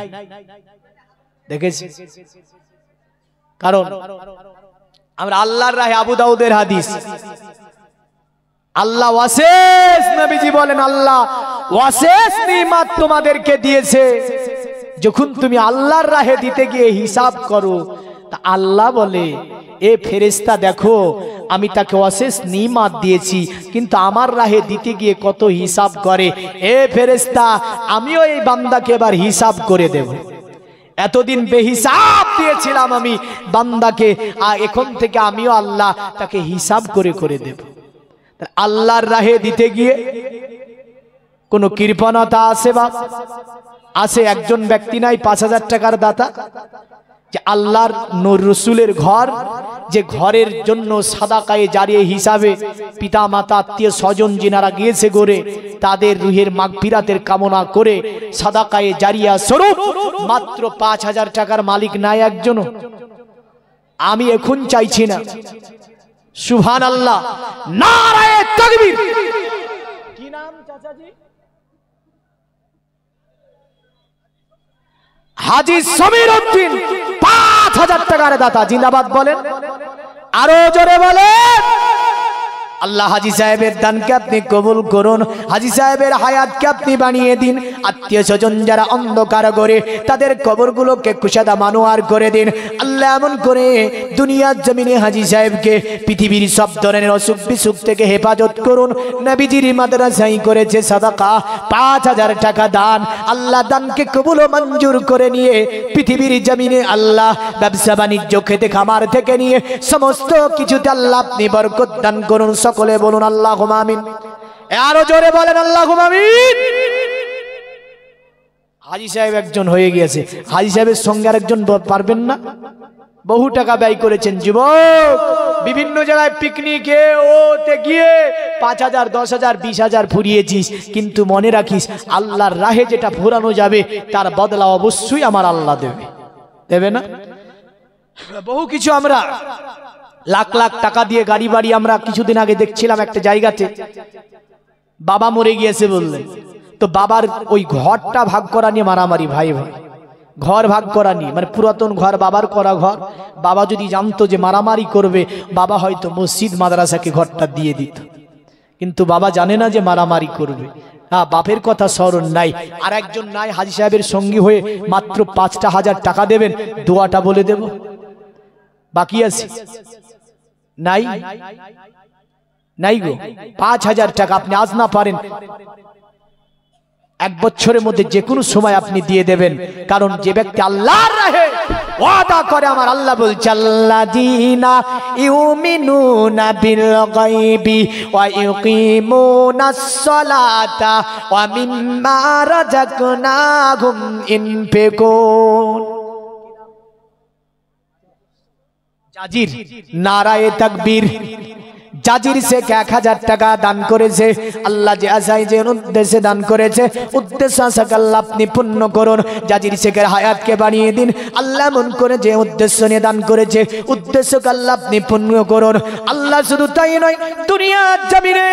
দেখেছি, কারণ আমরা আল্লাহর রাহে, আবু দাউদের হাদিস, আল্লাহ ওয়াসেস, নবীজি বলেন আল্লাহ ওয়াসেস নিয়ামত তোমাদেরকে দিয়েছে, যখন তুমি আল্লাহর রাহে দিতে গিয়ে হিসাব করো তা আল্লাহ বলে এ ফেরেশতা দেখো আমি তাকে অশেষ নিয়ামত দিয়েছি, কিন্তু আমার রাহে দিতে গিয়ে কত হিসাব করে। এ ফেরেশতা আমিও এই বান্দাকে এবার হিসাব করে দেব, এতদিন বেহিসাব দিয়েছিলাম আমি বান্দাকে, আর এখন থেকে আমিও আল্লাহ তাকে হিসাব করে করে দেব। আল্লাহর রাহে দিতে গিয়ে কোন কৃপণতা আছে বাপ? আছে? একজন ব্যক্তি নাই 5000 টাকার দাতা, যে আল্লাহর রাসূলের ঘর, যে ঘরের জন্য সাদাকায়ে জারিয়া হিসাবে পিতা মাতা আত্মীয় স্বজন যিনারা গিয়েছে গড়ে তাদের রুহের মাগফিরাতের কামনা করে সাদাকায়ে জারিয়া স্বরূপ মাত্র 5000 টাকার মালিক নাই একজনও। আমি এখন চাইছি না। সুবহানাল্লাহ, নারায়ে তাকবীর। কি নাম চাচাজি? হাজী সমীর উদ্দিন 5000 টাকার দাতা, জিন্দাবাদ বলেন, আরো জোরে বলেন। আল্লাহ হাজী সাহেবের দানকে আপনি কবুল করুন, হাজী সাহেবের হায়াতকে আপনি বানিয়ে দিন, আত্মীয় স্বজন যারা অন্ধকার করে তাদের কবরগুলোকে কুশাদা মানোয়ার করে দিন। আল্লাহ এমন করে দুনিয়ার জমিনে হাজী সাহেবকে পৃথিবীর সব ধরনের অসুখ বিসুখ থেকে হেফাজত করুন। নবীজির মাদ্রাসায় করেছে সাদাকা 5000 টাকা দান, আল্লাহ দানকে কবুল ও মঞ্জুর করে নিয়ে পৃথিবীর জমিনে আল্লাহ ব্যবসা বাণিজ্য খেতে খামার থেকে নিয়ে সমস্ত কিছুতে আল্লাহ আপনি বরকত দান করুন। সকলে বলুন আল্লাহুম্মা আমিন। আরো জোরে বলেন আল্লাহুম্মা আমিন। হাজী সাহেব একজন হয়ে গিয়েছে, হাজী সাহেবের সঙ্গে আরেকজন পারবেন না? বহু টাকা ব্যয় করেছেন যুবক, বিভিন্ন জায়গায় পিকনিকে ওতে গিয়ে 5000 10000 20000 ফুরিয়েছিস, কিন্তু মনে রাখিস আল্লাহর রাহে যেটা ফুরানো যাবে তার বদলা অবশ্যই আমার আল্লাহ দেবে, দেবে না? বহু কিছু আমরা লাখ লাখ টাকা দিয়ে গাড়ি বাড়ি, আমরা কিছুদিন আগে দেখছিলাম একটা জায়গাতে বাবা মরে গিয়েছে বললেন, তো বাবার ওই ঘরটা ভাগ করা নিয়ে মারামারি, ভাই ভাই ঘর ভাগ করা নিয়ে, মানে পুরাতন ঘর বাবার করা ঘর, বাবা যদি জানতো যে মারামারি করবে বাবা হয়তো মসজিদ মাদ্রাসাকে ঘরটা দিয়ে দিত, কিন্তু বাবা জানে না যে মারামারি করবে। হ্যাঁ, বাপের কথা স্মরণ নাই। আর একজন নাই হাজী সাহেবের সঙ্গী হয়ে মাত্র 5টা 1000 টাকা দেবেন, দোয়াটা বলে দেব, বাকি আছে? নাই নাই গো, 5000 টাকা আপনি আজ না পারেন, 1 বছরের মধ্যে যে কোনো সময় আপনি দিয়ে দেবেন। কারণ যে ব্যক্তি আল্লাহর রাহে ওয়াদা করে, আমার আল্লাহ বলছে আল্লাযীনা ইউমিনুনা বিল গায়বি ওয়া ইউকিমুনাস সালাতা ওয়া মিম্মা রাযাকনাহুম ইনফিকুন। জাজির নারায়ে তাকবীর। জাজির শেখ 1000 টাকা দান করেছে। আল্লাহ যে আশায় যে উদ্দেশ্যে দান করেছে, উদ্দেশ্য আশাকে আল্লাহ আপনি পূর্ণ করুন। জাজির শেখের হায়াতকে বাড়িয়ে দিন আল্লাহ, মন করে যে উদ্দেশ্য নিয়ে দান করেছে, উদ্দেশ্যকে আল্লাহ আপনি পূর্ণ করুন। আল্লাহ শুধু তাই নয়, দুনিয়ার জমিনে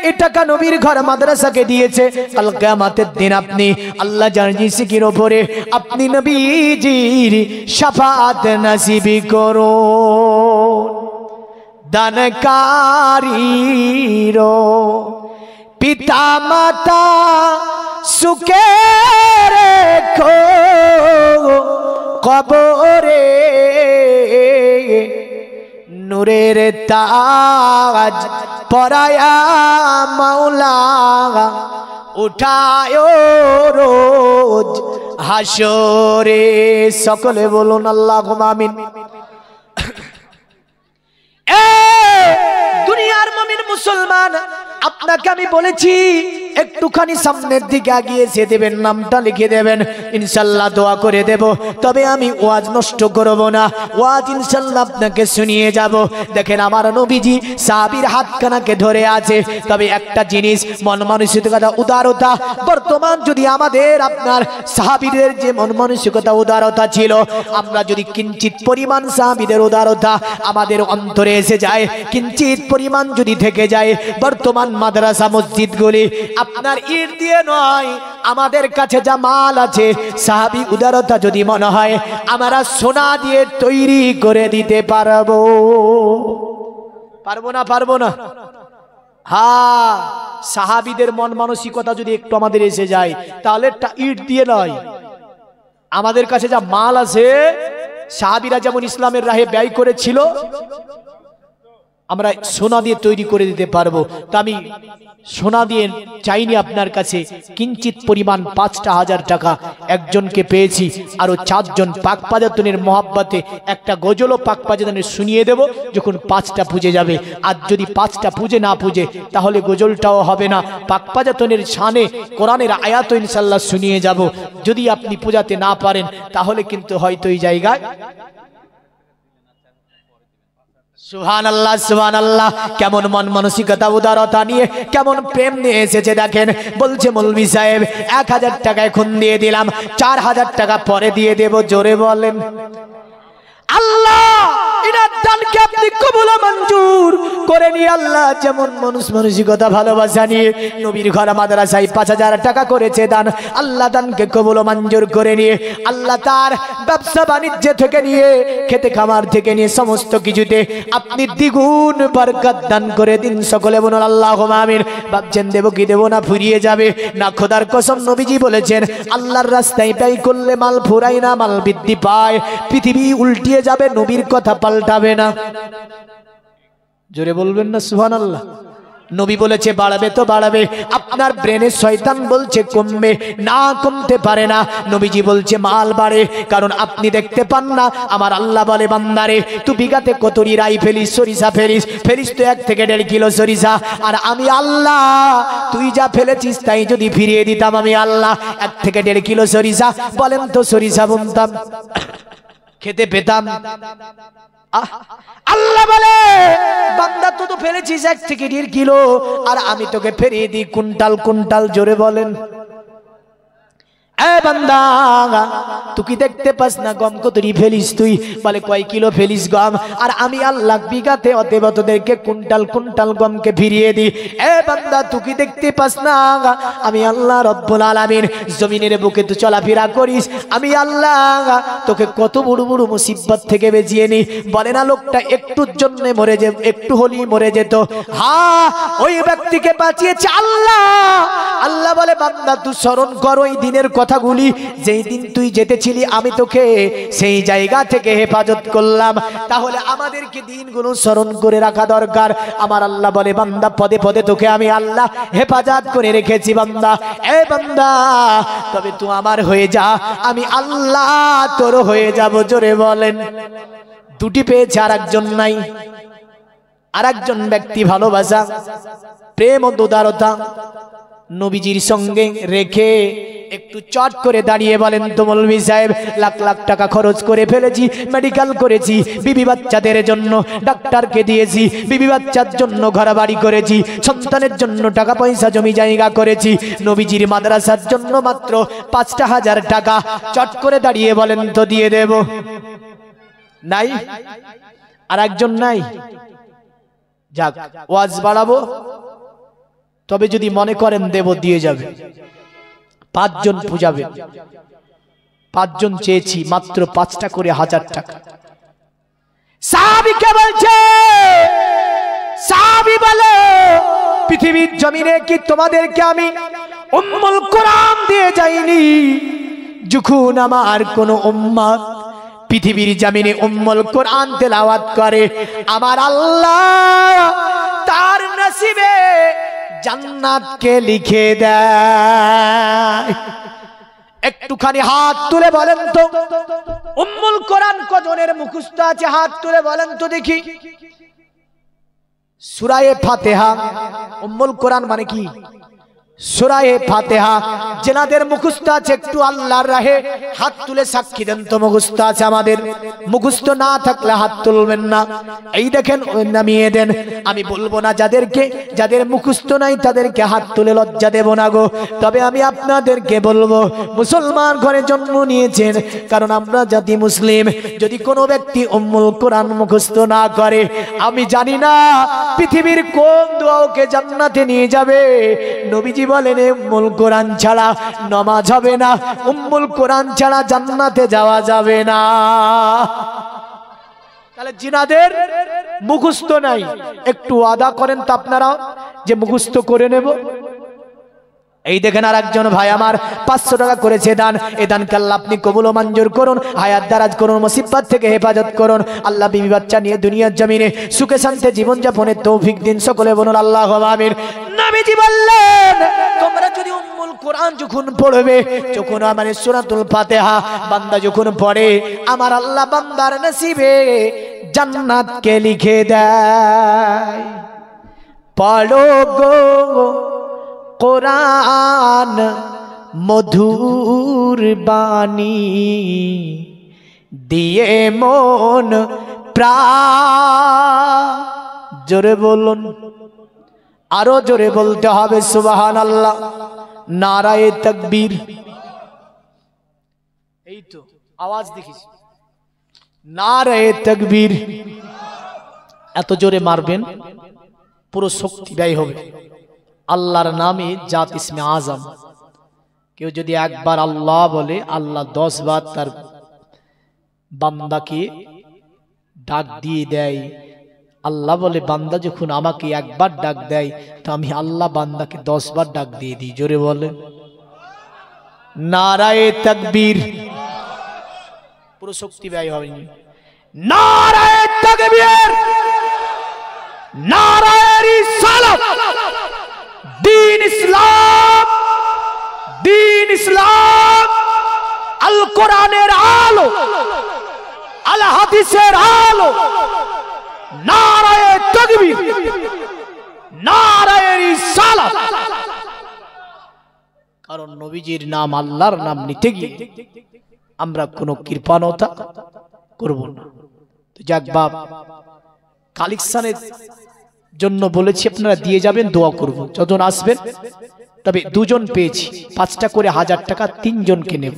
এই টাকা নবীর ঘর মাদ্রাসাকে দিয়েছে। কাল কিয়ামতের দিন আপনি আল্লাহ জাজির শেখের উপরে আপনি নবীজির শাফাআত নসিব করুন। দানকারীরো পিতা মাতা সুখে রেখো, কবরে নূরের তাজ পরায়া মাওলা উঠায় রোজ হাসরে। সকলে বলুন আল্লাহুম্মা আমিন। দুনিয়ার মুমিন মুসলমান, আপনাকে আমি বলেছি একটুখানি সামনের দিকে এগিয়ে এসে দেবেন, নামটা লিখে দেবেন, ইনশাল্লাহ দোয়া করে দেব। তবে আমি ওয়াজ নষ্ট করব না, ওয়াজ ইনশাল্লাহ আপনাকে শুনিয়ে যাব। দেখেন আমার নবীজি সাহাবীর হাতখানাকে ধরে আছে। তবে একটা জিনিস, মন মানসিকতা উদারতা, বর্তমান যদি আমাদের আপনার সাহাবীদের যে মন মানসিকতা উদারতা ছিল, আমরা যদি কিঞ্চিত পরিমাণ সাহাবীদের উদারতা আমাদের অন্তরে এসে যায়, কিঞ্চিত পরিমাণ যদি থেকে যায়, বর্তমান মাদ্রাসা মসজিদগুলি আপনার ইট দিয়ে নয়, আমাদের কাছে যা মাল আছে সাহাবী উদারতা যদি মনে হয়, আমরা সোনা দিয়ে তৈরি করে দিতে পারবো। পারবো না? পারবো না? হ্যাঁ, সাহাবীদের মন মানসিকতা যদি একটু আমাদের এসে যায়, তাহলে ইট দিয়ে নয়, আমাদের কাছে যা মাল আছে, সাহাবীরা যেমন ইসলামের রাহে ব্যয় করেছিল, আমরা সোনা দিয়ে তৈরি করে দিতে পারবো। তা আমি সোনা দিয়ে চাইনি আপনার কাছে, কিঞ্চিত পরিমাণ 5,000 টাকা একজনকে পেয়েছি, আরো 4 জন পাক পাজাতনের মহাব্বতে একটা গজলও পাক পাজাতনের শুনিয়ে দেব যখন 5টা পুজে যাবে। আর যদি 5টা পুজে না পুজে, তাহলে গজলটাও হবে না। পাক পাজাতনের শানে কোরআনের আয়াত ইনশাআল্লাহ শুনিয়ে যাব। যদি আপনি পূজাতে না পারেন, তাহলে কিন্তু হয়তো এই জায়গায় সুবহানাল্লাহ সুবহানাল্লাহ, কেমন মন মানসিকতা উদারতা নিয়ে, কেমন প্রেম নিয়ে এসেছে দেখেন। বলছে মৌলভী সাহেব 1000 টাকা এখন দিয়ে দিলাম, 4000 টাকা পরে দিয়ে দেব। জোরে বলেন আল্লাহ ইনার দানকে আপনি কবুল মঞ্জুর করে নিয়ে, আল্লাহ যেমন মানুষ মানসিকতা ভালোবাসা নিয়ে নবীর ঘর মাদ্রাসায় 5000 টাকা করেছে দান, আল্লাহ দানকে কবুল মঞ্জুর করে নিয়ে আল্লাহ তার ব্যবসা বাণিজ্য থেকে নিয়ে, খেতে খামার থেকে নিয়ে, সমস্ত কিছুতে আপনি দ্বিগুণ বরকত দান করে দিন। সকলে বলুন আল্লাহুম্মা আমিন। ভাবছেন দেব কি দেব না, ফুরিয়ে যাবে না। খোদার কসম, নবীজি বলেছেন আল্লাহর রাস্তায় ব্যয় করলে মাল ফুরায় না, মাল বৃদ্ধি পায়। পৃথিবী উল্টিয়ে যাবে, নবীর কথা পাল্টাবে না। জোরে বলবেন না সুবহানাল্লাহ। নবী বলেছে বাড়াবে তো বাড়াবে, আপনার ব্রেনে শয়তান বলছে কমবে না, কমতে পারে না। নবীজি বলছে মাল বাড়ে, কারণ আপনি দেখতে পান না। আমার আল্লাহ বলে বান্দারে, তুই বিঘাতে কতরি রাই ফেলিস, সরিষা ফেলিস, ফেলিস তো 1 থেকে 1.5 কিলো সরিষা। আর আমি আল্লাহ তুই যা ফেলেছিস তাই যদি ফিরিয়ে দিতাম, আমি আল্লাহ 1 থেকে 1.5 কিলো সরিষা, বলেন তো সরিষা বুনতাম, খেতে পেতাম। আল্লাহ বলে বান্দা তুই তো ফেলেছিস 1 থেকে 1.5 কিলো, আর আমি তোকে ফিরিয়ে দিই কুইন্টাল কুইন্টাল। জোরে বলেন এ বান্দা, তুই কি দেখতে পাস না গম কতরি ফেলিস তুই? বলে কয় কিলো ফেলিস গম? আর আমি আল্লাহ বিঘাতে অতএব তোদেরকে কুইন্টাল কুইন্টাল গমকে ফিরিয়ে দিই। এ বান্দা, তুই কি দেখতে পাস না আমি আল্লাহ রব্বুল আলামিন জমিনের বুকে তুই চলাফেরা করিস, আমি আল্লাহ তোকে কত বড় বড় মুসিবত থেকে বেঁচিয়ে নি। বলে না লোকটা একটুর জন্য মরে যে, একটু হলেই মরে যেত, হ্যাঁ ওই ব্যক্তিকে বাঁচিয়েছে আল্লাহ। আল্লাহ বলে বান্দা তুই স্মরণ কর ওই দিনের কথা। কথাগুলি যেই দিন তুই যেতেছিলি আমি তোকে সেই জায়গা থেকে হেফাজত করলাম। তাহলে আমাদেরকে দিনগুলো স্মরণ করে রাখা দরকার। আমার আল্লাহ বলে বান্দা পদে পদে তোকে আমি আল্লাহ হেফাজত করে রেখেছি বান্দা। এ বান্দা তবে তুই আমার হয়ে যা, আমি আল্লাহ তোর হয়ে যাব। জোরে বলেন। দুটি পেয়েছে আর একজন নাই। আর একজন ব্যক্তি ভালোবাসা, প্রেম ও উদারতা নবীজির সঙ্গে রেখে একটু চট করে দাঁড়িয়ে বলেন তো মৌলভী সাহেব লাখ লাখ টাকা খরচ করে ফেলেছি, মেডিকেল করেছি, বিবি বাচ্চাদের জন্য ডাক্তারকে দিয়েছি, বিবি বাচ্চার জন্য ঘর বাড়ি করেছি, সন্তানের জন্য টাকা পয়সা জমি জায়গা করেছি, নবীজির মাদ্রাসার জন্য মাত্র ৫,০০০ টাকা। চট করে দাঁড়িয়ে বলেন তো দিয়ে দেব। নাই? আর একজন নাই? যাক, ওয়াজ বাড়াবো, তবে যদি মনে করেন দেব দিয়ে যাবে। ৫ জন পূজাবে, ৫ জন চেয়েছি, মাত্র ৫টা করে ১,০০০ টাকা। সাহাবীকে বলছে, সাহাবী বলে পৃথিবীর জমিনে কি তোমাদেরকে আমি উম্মুল কোরআন দিয়ে যাইনি? যখন আমার কোন উম্মত পৃথিবীর জমিনে উম্মুল কোরআন তেলাওয়াত করে, আমার আল্লাহ তার নসিবে জান্নাতকে লিখে দেয়। একটুখানি হাত তুলে বলেন তো উম্মুল কোরআন কজনের মুখস্থ আছে? হাত তুলে বলেন তো দেখি। সূরা ফাতিহা উম্মুল কোরআন মানে কি? সূরা ফাতিহা যেনাদের মুখস্থ আছে একটু আল্লাহর রাহে হাত তুলে সাক্ষী দেন তো মুখস্থ আছে আমাদের। মুখস্থ না থাকলে হাত তুলবেন না। এই দেখেন নামিয়ে দেন। আমি বলবো না যাদের মুখস্থ নাই তাদেরকে হাত তুলে লজ্জা দেব না গো। তবে আমি আপনাদেরকে বলবো মুসলমান ঘরে জন্ম নিয়েছেন, কারণ আমরা জাতি মুসলিম। যদি কোনো ব্যক্তি উম্মুল কোরআন মুখস্থ না করে, আমি জানি না পৃথিবীর কোন দোয়াকে জান্নাতে নিয়ে যাবে। নবীজি বলেন উম্মুল কোরআন ছাড়া নামাজ হবে না, উম্মুল কোরআন ছাড়া জান্নাতে যাওয়া যাবে না। তাহলে জিনাদের মুখস্থ নাই, একটু ওয়াদা করেন তো আপনারা যে মুখস্থ করে নেব। এই দেখেন আর একজন ভাই আমার 500 টাকা করেছে দান। এই দানকে আল্লাহ আপনি কবুল ও মঞ্জুর করুন, হায়াত দারাজ করুন, মুসিবত থেকে হেফাজত করুন। আল্লাহ বিবি বাচ্চা নিয়ে দুনিয়ার জমিনে সুখে শান্তি জীবন যাপনের তৌফিক দিন। সকলে বলুন আল্লাহুম্মা আমিন। নবীজি বললেন তোমরা যদি উম্মুল কোরআন যখন পড়বে, যখন মানে সূরাতুল ফাতিহা বান্দা যখন পড়ে, আমার আল্লাহ বান্দার নসিবে জান্নাতকে লিখে দেয়। পড়ো গো কোরআন মধুর বাণী, দিয়ে মন প্রাণ। জোরে বলুন, আরো জোরে বলতে হবে সুবহানাল্লাহ। নারায়ে তাকবীর। এই তো আওয়াজ দেখিস, নারায়ে তাকবীর। এত জোরে মারবেন পুরো শক্তি ব্যয় হবে। আল্লাহর নামে জাত ইসমে আজম। কেউ যদি একবার আল্লাহ বলে, আল্লাহ 10 বার তার বান্দাকে ডাক দিয়ে দেয়। আল্লাহ বলে বান্দা যখন আমাকে একবার ডাক দেয়, তো আমি আল্লাহ বান্দাকে 10 বার ডাক দিয়ে দিই। জোরে বলেন নারায়ে তাকবীর। পুরো শক্তি ব্যয় হবে। নারায়ে তাকবীর, নারায়ে রিসালাত। দিন ইসলাম, দিন ইসলাম, আল কোরআনের আলো, আল হাদিসের আলো। নারায়ে তাকবীর, নারায়ে রিসালাত। কারণ নবীজির নাম, আল্লাহর নাম নিতে গিয়ে আমরা কোনো কৃপণতা করব না। তো যাক বাপ, কালেকশনের জন্য বলেছি আপনারা দিয়ে যাবেন, দোয়া করব যখন আসবেন। তবে 2 জন পেয়েছি, 5টা করে 1000 টাকা 3 জনকে নেব।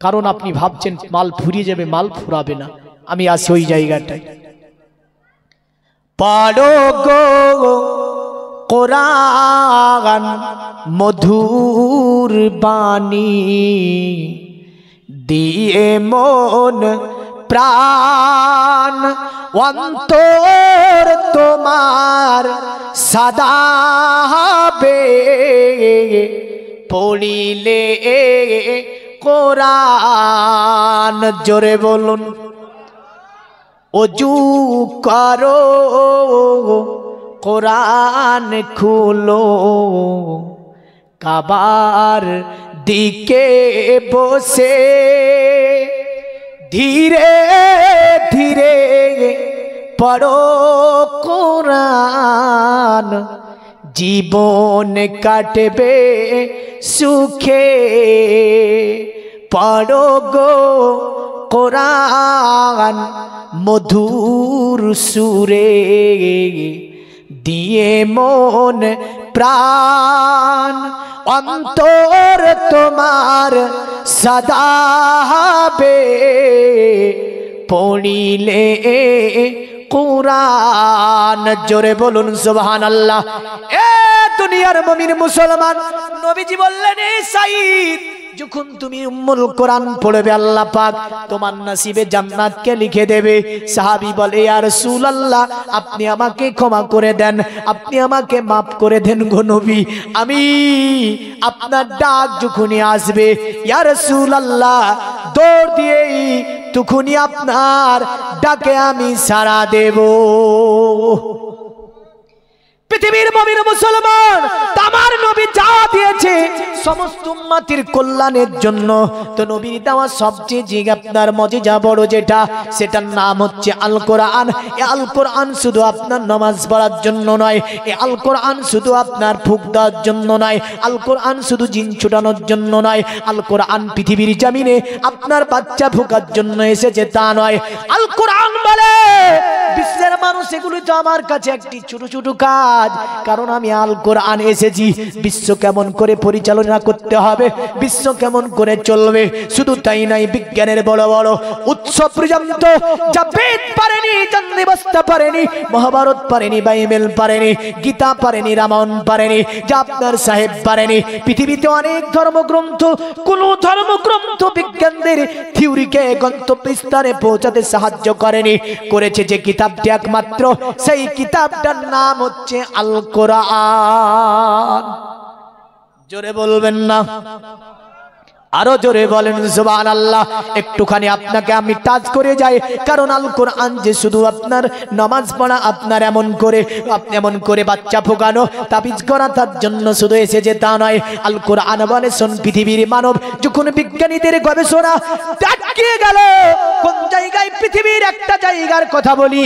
কারণ আপনি ভাবছেন মাল ফুরিয়ে যাবে, মাল ফুরাবে না। আমি আসি ওই জায়গাটায়। পড়ো গো কোরআন মধুর বাণী, দিয়ে মন প্রাণ। অন্তর তোমার সাদা হবে, পড়িলে কোরআন, জোরে বলুন। অজু করো কোরআন খুলো, কাবার দিকে বসে ধীরে ধীরে পড়ো কোরআন, জীবন কাটবে সুখে। পড়ো গো কোরআন মধুর সুরে, দিয়ে মন প্রাণ, অন্তর তোমার সদা হবে পড়িলে কোরআন, জোরে বলুন সুবহানাল্লাহ। এ দুনিয়ার মুমিন মুসলমান, নবীজি বললেন এ সাঈদ, যখন তুমি উম্মুল কোরআন পড়বে আল্লাহ পাক তোমার নসিবে জান্নাতকে লিখে দেবে। সাহাবী বলে ইয়া রাসূলুল্লাহ, আপনি আমাকে ক্ষমা করে দেন, আপনি আমাকে মাফ করে দেন গো নবী, আমি আপনার ডাক যখনই আসবে ইয়া রাসূলুল্লাহ দৌড় দিয়েই তখনই আপনার ডাকে আমি সাড়া দেব। পৃথিবীর মুমিন মুসলমান, আমার নবী যা দিয়েছে সমস্ত উম্মতের কল্যাণের জন্য, তো নবীর দেওয়া সবচেয়ে যে আপনার মজেজা বড় যেটা, সেটার নাম হচ্ছে আল কোরআন। এই আল কোরআন শুধু আপনার নামাজ পড়ার জন্য নয়, এই আল কোরআন শুধু আপনার ফুক দেওয়ার জন্য নয়, আল কোরআন শুধু জিন ছুটানোর জন্য নয়, আল কোরআন পৃথিবীর জমিনে আপনার বাচ্চা ফুকার জন্য এসেছে তা নয়। আল কোরআন বলে বিশ্বের মানুষ এগুলো তো আমার কাছে একটি ছোট ছোট কাজ, কারণ আমি আল কোরআন এসেছি বিশ্ব কেমন করে পরিচালনা করতে হবে, বিশ্ব কেমন করে চলবে। শুধু তাই নাই, বিজ্ঞানের বড় বড় উৎস পর্যন্ত যা বেদ পারেনি, জানতে পারেনি, মহাভারত পারেনি, বাইবেল পারেনি, গীতা পারেনি, রামায়ণ পারেনি, যা আপনার সাহেব পারেনি। পৃথিবীতে অনেক ধর্মগ্রন্থ, কোন ধর্মগ্রন্থ বিজ্ঞানদের থিওরিকে গন্তব্যস্থানে পৌঁছাতে সাহায্য করেনি। করেছে যে কিতাবটি একমাত্র, সেই কিতাবটার নাম হচ্ছে আল কোরআন। জোরে বলবেন না? আরো জোরে বলেন সুবহানাল্লাহ। একটুখানি আপনাকে আমি টাচ করে যাই, কারণ আল কোরআন যে শুধু আপনার নামাজ পড়া, আপনার এমন করে বাচ্চা ফোকানো, তাবিজ করা তার জন্য শুধু এসেছে তা নয়। আল কোরআন বলে শোন পৃথিবীর মানব, যখন বিজ্ঞানীদের গবেষণা আটকে গেল, কোন জায়গায় পৃথিবীর একটা জায়গার কথা বলি,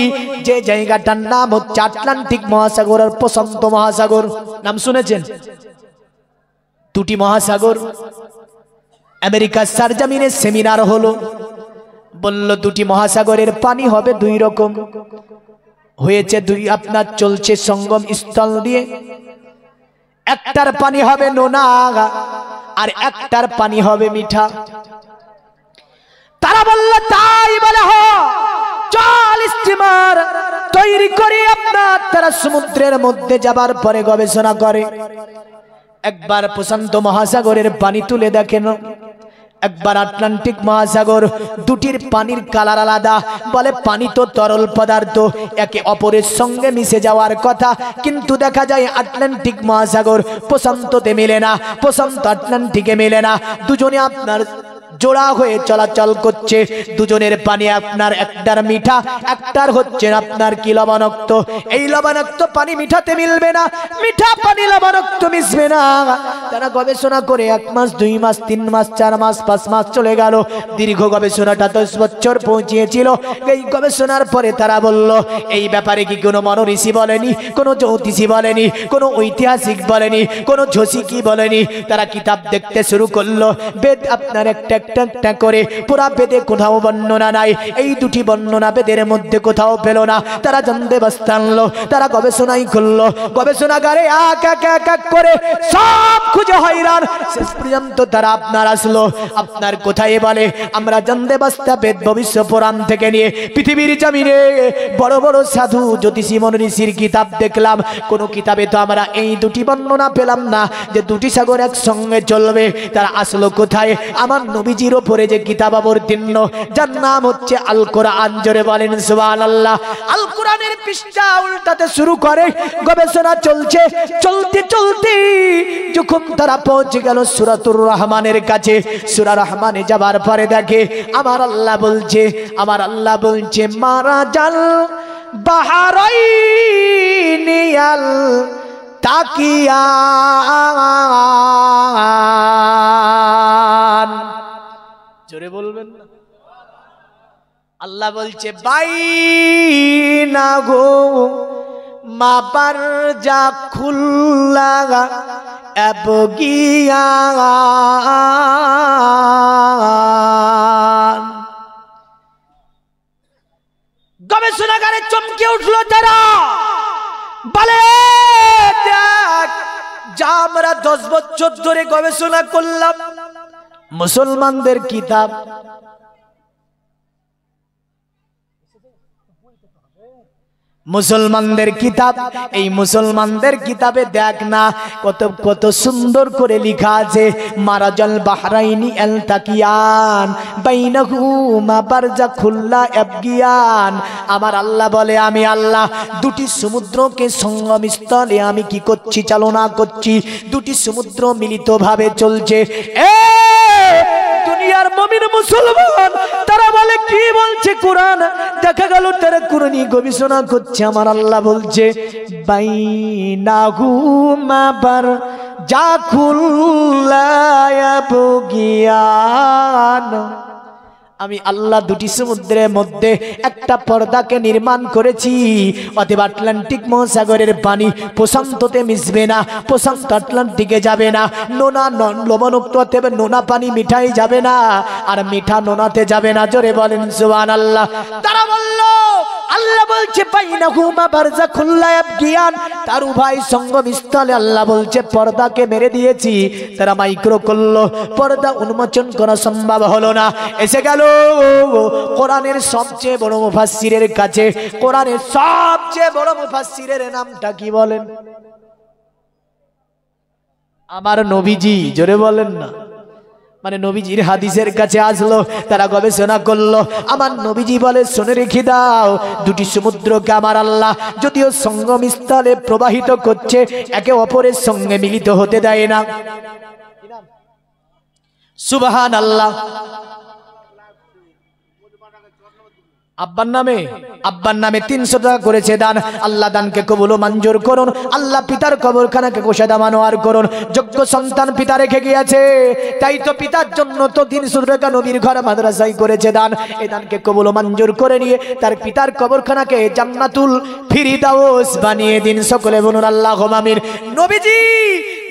যে জায়গাটার নাম হচ্ছে আটলান্টিক মহাসাগর আর প্রশান্ত মহাসাগর। নাম শুনেছেন? দুটি মহাসাগর। আমেরিকার সারজামিনে সেমিনার হলো, বলল দুটি মহাসাগরের পানি হবে দুই রকম। হয়েছে দুই, আপনার চলছে সঙ্গম স্থল দিয়ে। একটার পানি হবে নোনা আর একটার পানি হবে মিঠা। তারা বলল তাই বলে হ, চল স্টিমার তৈরি করি। আপনার তারা সমুদ্রের মধ্যে যাবার পরে গবেষণা করে, একবার প্রশান্ত মহাসাগরের পানি তুলে দেখেন, একবার আটলান্টিক মহাসাগর। দুটির পানির কালার আলাদা। বলে পানি তো তরল পদার্থ, একে অপরের সঙ্গে মিশে যাওয়ার কথা, কিন্তু দেখা যায় আটলান্টিক মহাসাগর প্রশান্ততে মেলে না, প্রশান্ত আটলান্টিকে মেলে না। দুজনে আপনার জোড়া হয়ে চলাচল করছে। দুজনের পানি আপনার একটার মিঠা, একটার হচ্ছে আপনার কি লবণাক্ত। এই লবণাক্ত পানি মিঠাতে মিলবে না, মিঠা পানি লবণাক্ত মিশবে না। তারা গবেষণা করে 1 মাস 2 মাস 3 মাস 4 মাস 5 মাস চলে গেল। দীর্ঘ গবেষণাটা 10 বছর পৌঁছিয়েছিল। এই গবেষণার পরে তারা বলল এই ব্যাপারে কি কোনো মনোঋষি বলেনি, কোনো জ্যোতিষী বলেনি, কোনো ঐতিহাসিক বলেনি, কোনো ঝোসিকি বলেনি। তারা কিতাব দেখতে শুরু করলো। বেদ আপনার একটা একটা করে, পুরা বেদে কোথাও বর্ণনা নাই। এই দুটি বর্ণনা বেদের মধ্যে কোথাও পেল না। তারা জানতে ব্যস্ত আনলো, তারা গবেষণাই করলো। গবেষণাগারে এক এক এক এক করে সব খুঁজে হয়রান। শেষ পর্যন্ত তারা আপনার আসলো আপনার কোথায় বলে আমরা জানতে ব্যস্ত বেদ ভবিষ্য পুরাণ থেকে নিয়ে পৃথিবীর জমিনে বড় বড় সাধু জ্যোতিষী মনীষীর কিতাব দেখলাম, কোন কিতাবে তো আমরা এই দুটি বর্ণনা পেলাম না যে দুটি সাগর একসঙ্গে চলবে। তারা আসলো কোথায়? আমার নবী নবীজির উপরে যে কিতাব অবতীর্ণ যার নাম হচ্ছে আল কোরআন, জোরে বলেন সুবহানাল্লাহ। আল কোরআনের পৃষ্ঠা উল্টাতে শুরু করে, গবেষণা চলছে, চলতে চলতে যখন তারা পৌঁছে গেল সূরাতুর রহমানের কাছে, সূরা রহমানে যাবার পরে দেখে আমার আল্লাহ বলছে মারা জাল বাহারাইনি আল তাকিয়ান, জোরে বলবেন না। আল্লাহ বলছে বাইনা গো মা বারজা খুল্লা এবগিয়ান। গবেষণাগারে চমকে উঠলো তারা, বলে দেখ যা আমরা 10 বছর ধরে গবেষণা করলাম, মুসলমানদের কিতাব, মুসলমানদের কিতাব, এই মুসলমানদের কিতাবে দেখ না কত কত সুন্দর করে লেখা আছে মারাজাল বাহরাইনি আল তাকিয়ান বাইনাহুমা বারজাখুল্লা ইয়াবগিয়ান। আমার আল্লাহ বলে আমি আল্লাহ দুটি সমুদ্রকে সঙ্গম স্থলে আমি কি করছি, চালনা করছি, দুটি সমুদ্র মিলিতভাবে চলছে। দুনিয়ার মুমিন মুসলমান তারা বলে কি বলছে কোরআন, দেখা গেল তারা কোরআনি গবেষণা করছে। আমার আল্লাহ বলছে বাইনাহুমা বারজাখুল্লা ইয়াবগিয়ান। আমি আল্লাহ দুটি সমুদ্রের মধ্যে একটা পর্দাকে নির্মাণ করেছি, অতএব আটলান্টিক মহাসাগরের পানি প্রশান্ততে মিশবে না, প্রশান্ত আটলান্টিকে যাবে না, নোনা লবণাক্ত অতএব নোনা পানি মিঠাই যাবে না, আর মিঠা নোনাতে যাবে না। জোরে বলেন সুবহানাল্লাহ। তারা বলল আল্লাহ বলছে বাইনাহুমা বারজাখুল্লা ইয়াবগিয়ান, তার উভয় সঙ্গম স্থলে আল্লাহ বলছে পর্দাকে মেরে দিয়েছি। তারা মাইক্রো করলো, পর্দা উন্মোচন করা সম্ভব হলো না। এসে গেল কোরআনের সবচেয়ে বড় মুফাসসিরের কাছে। কোরআনের সবচেয়ে বড় মুফাসসিরের নামটা কি বলেন? আমার নবীজি। জোরে বলেন না। মানে নবীজির হাদিসের কাছে আসলো, তারা গবেষণা করলো। আমার নবীজি বলে শুনে রেখে দাও, দুটি সমুদ্রকে আমার আল্লাহ যদিও সঙ্গম স্থলে প্রবাহিত করছে, একে অপরের সঙ্গে মিলিত হতে দেয় না। সুবহানাল্লাহ। আব্বার নামে 300 টাকা করেছে দান। আল্লাহ দানকে কবুল ও মঞ্জুর করুন। আল্লাহ পিতার কবরখানাকে কোষাদা মানোয়ার করুন। যোগ্য সন্তান পিতা রেখে গিয়েছে, তাই তো পিতার জন্য তো 300 টাকা নবীর ঘর মাদ্রাসায় করেছে দান। এই দানকে কবুল ও মঞ্জুর করে নিয়ে তার পিতার কবরখানাকে জান্নাতুল ফিরদাউস বানিয়ে দিন। সকলে বলুন আল্লাহুম্মা আমিন। নবীজি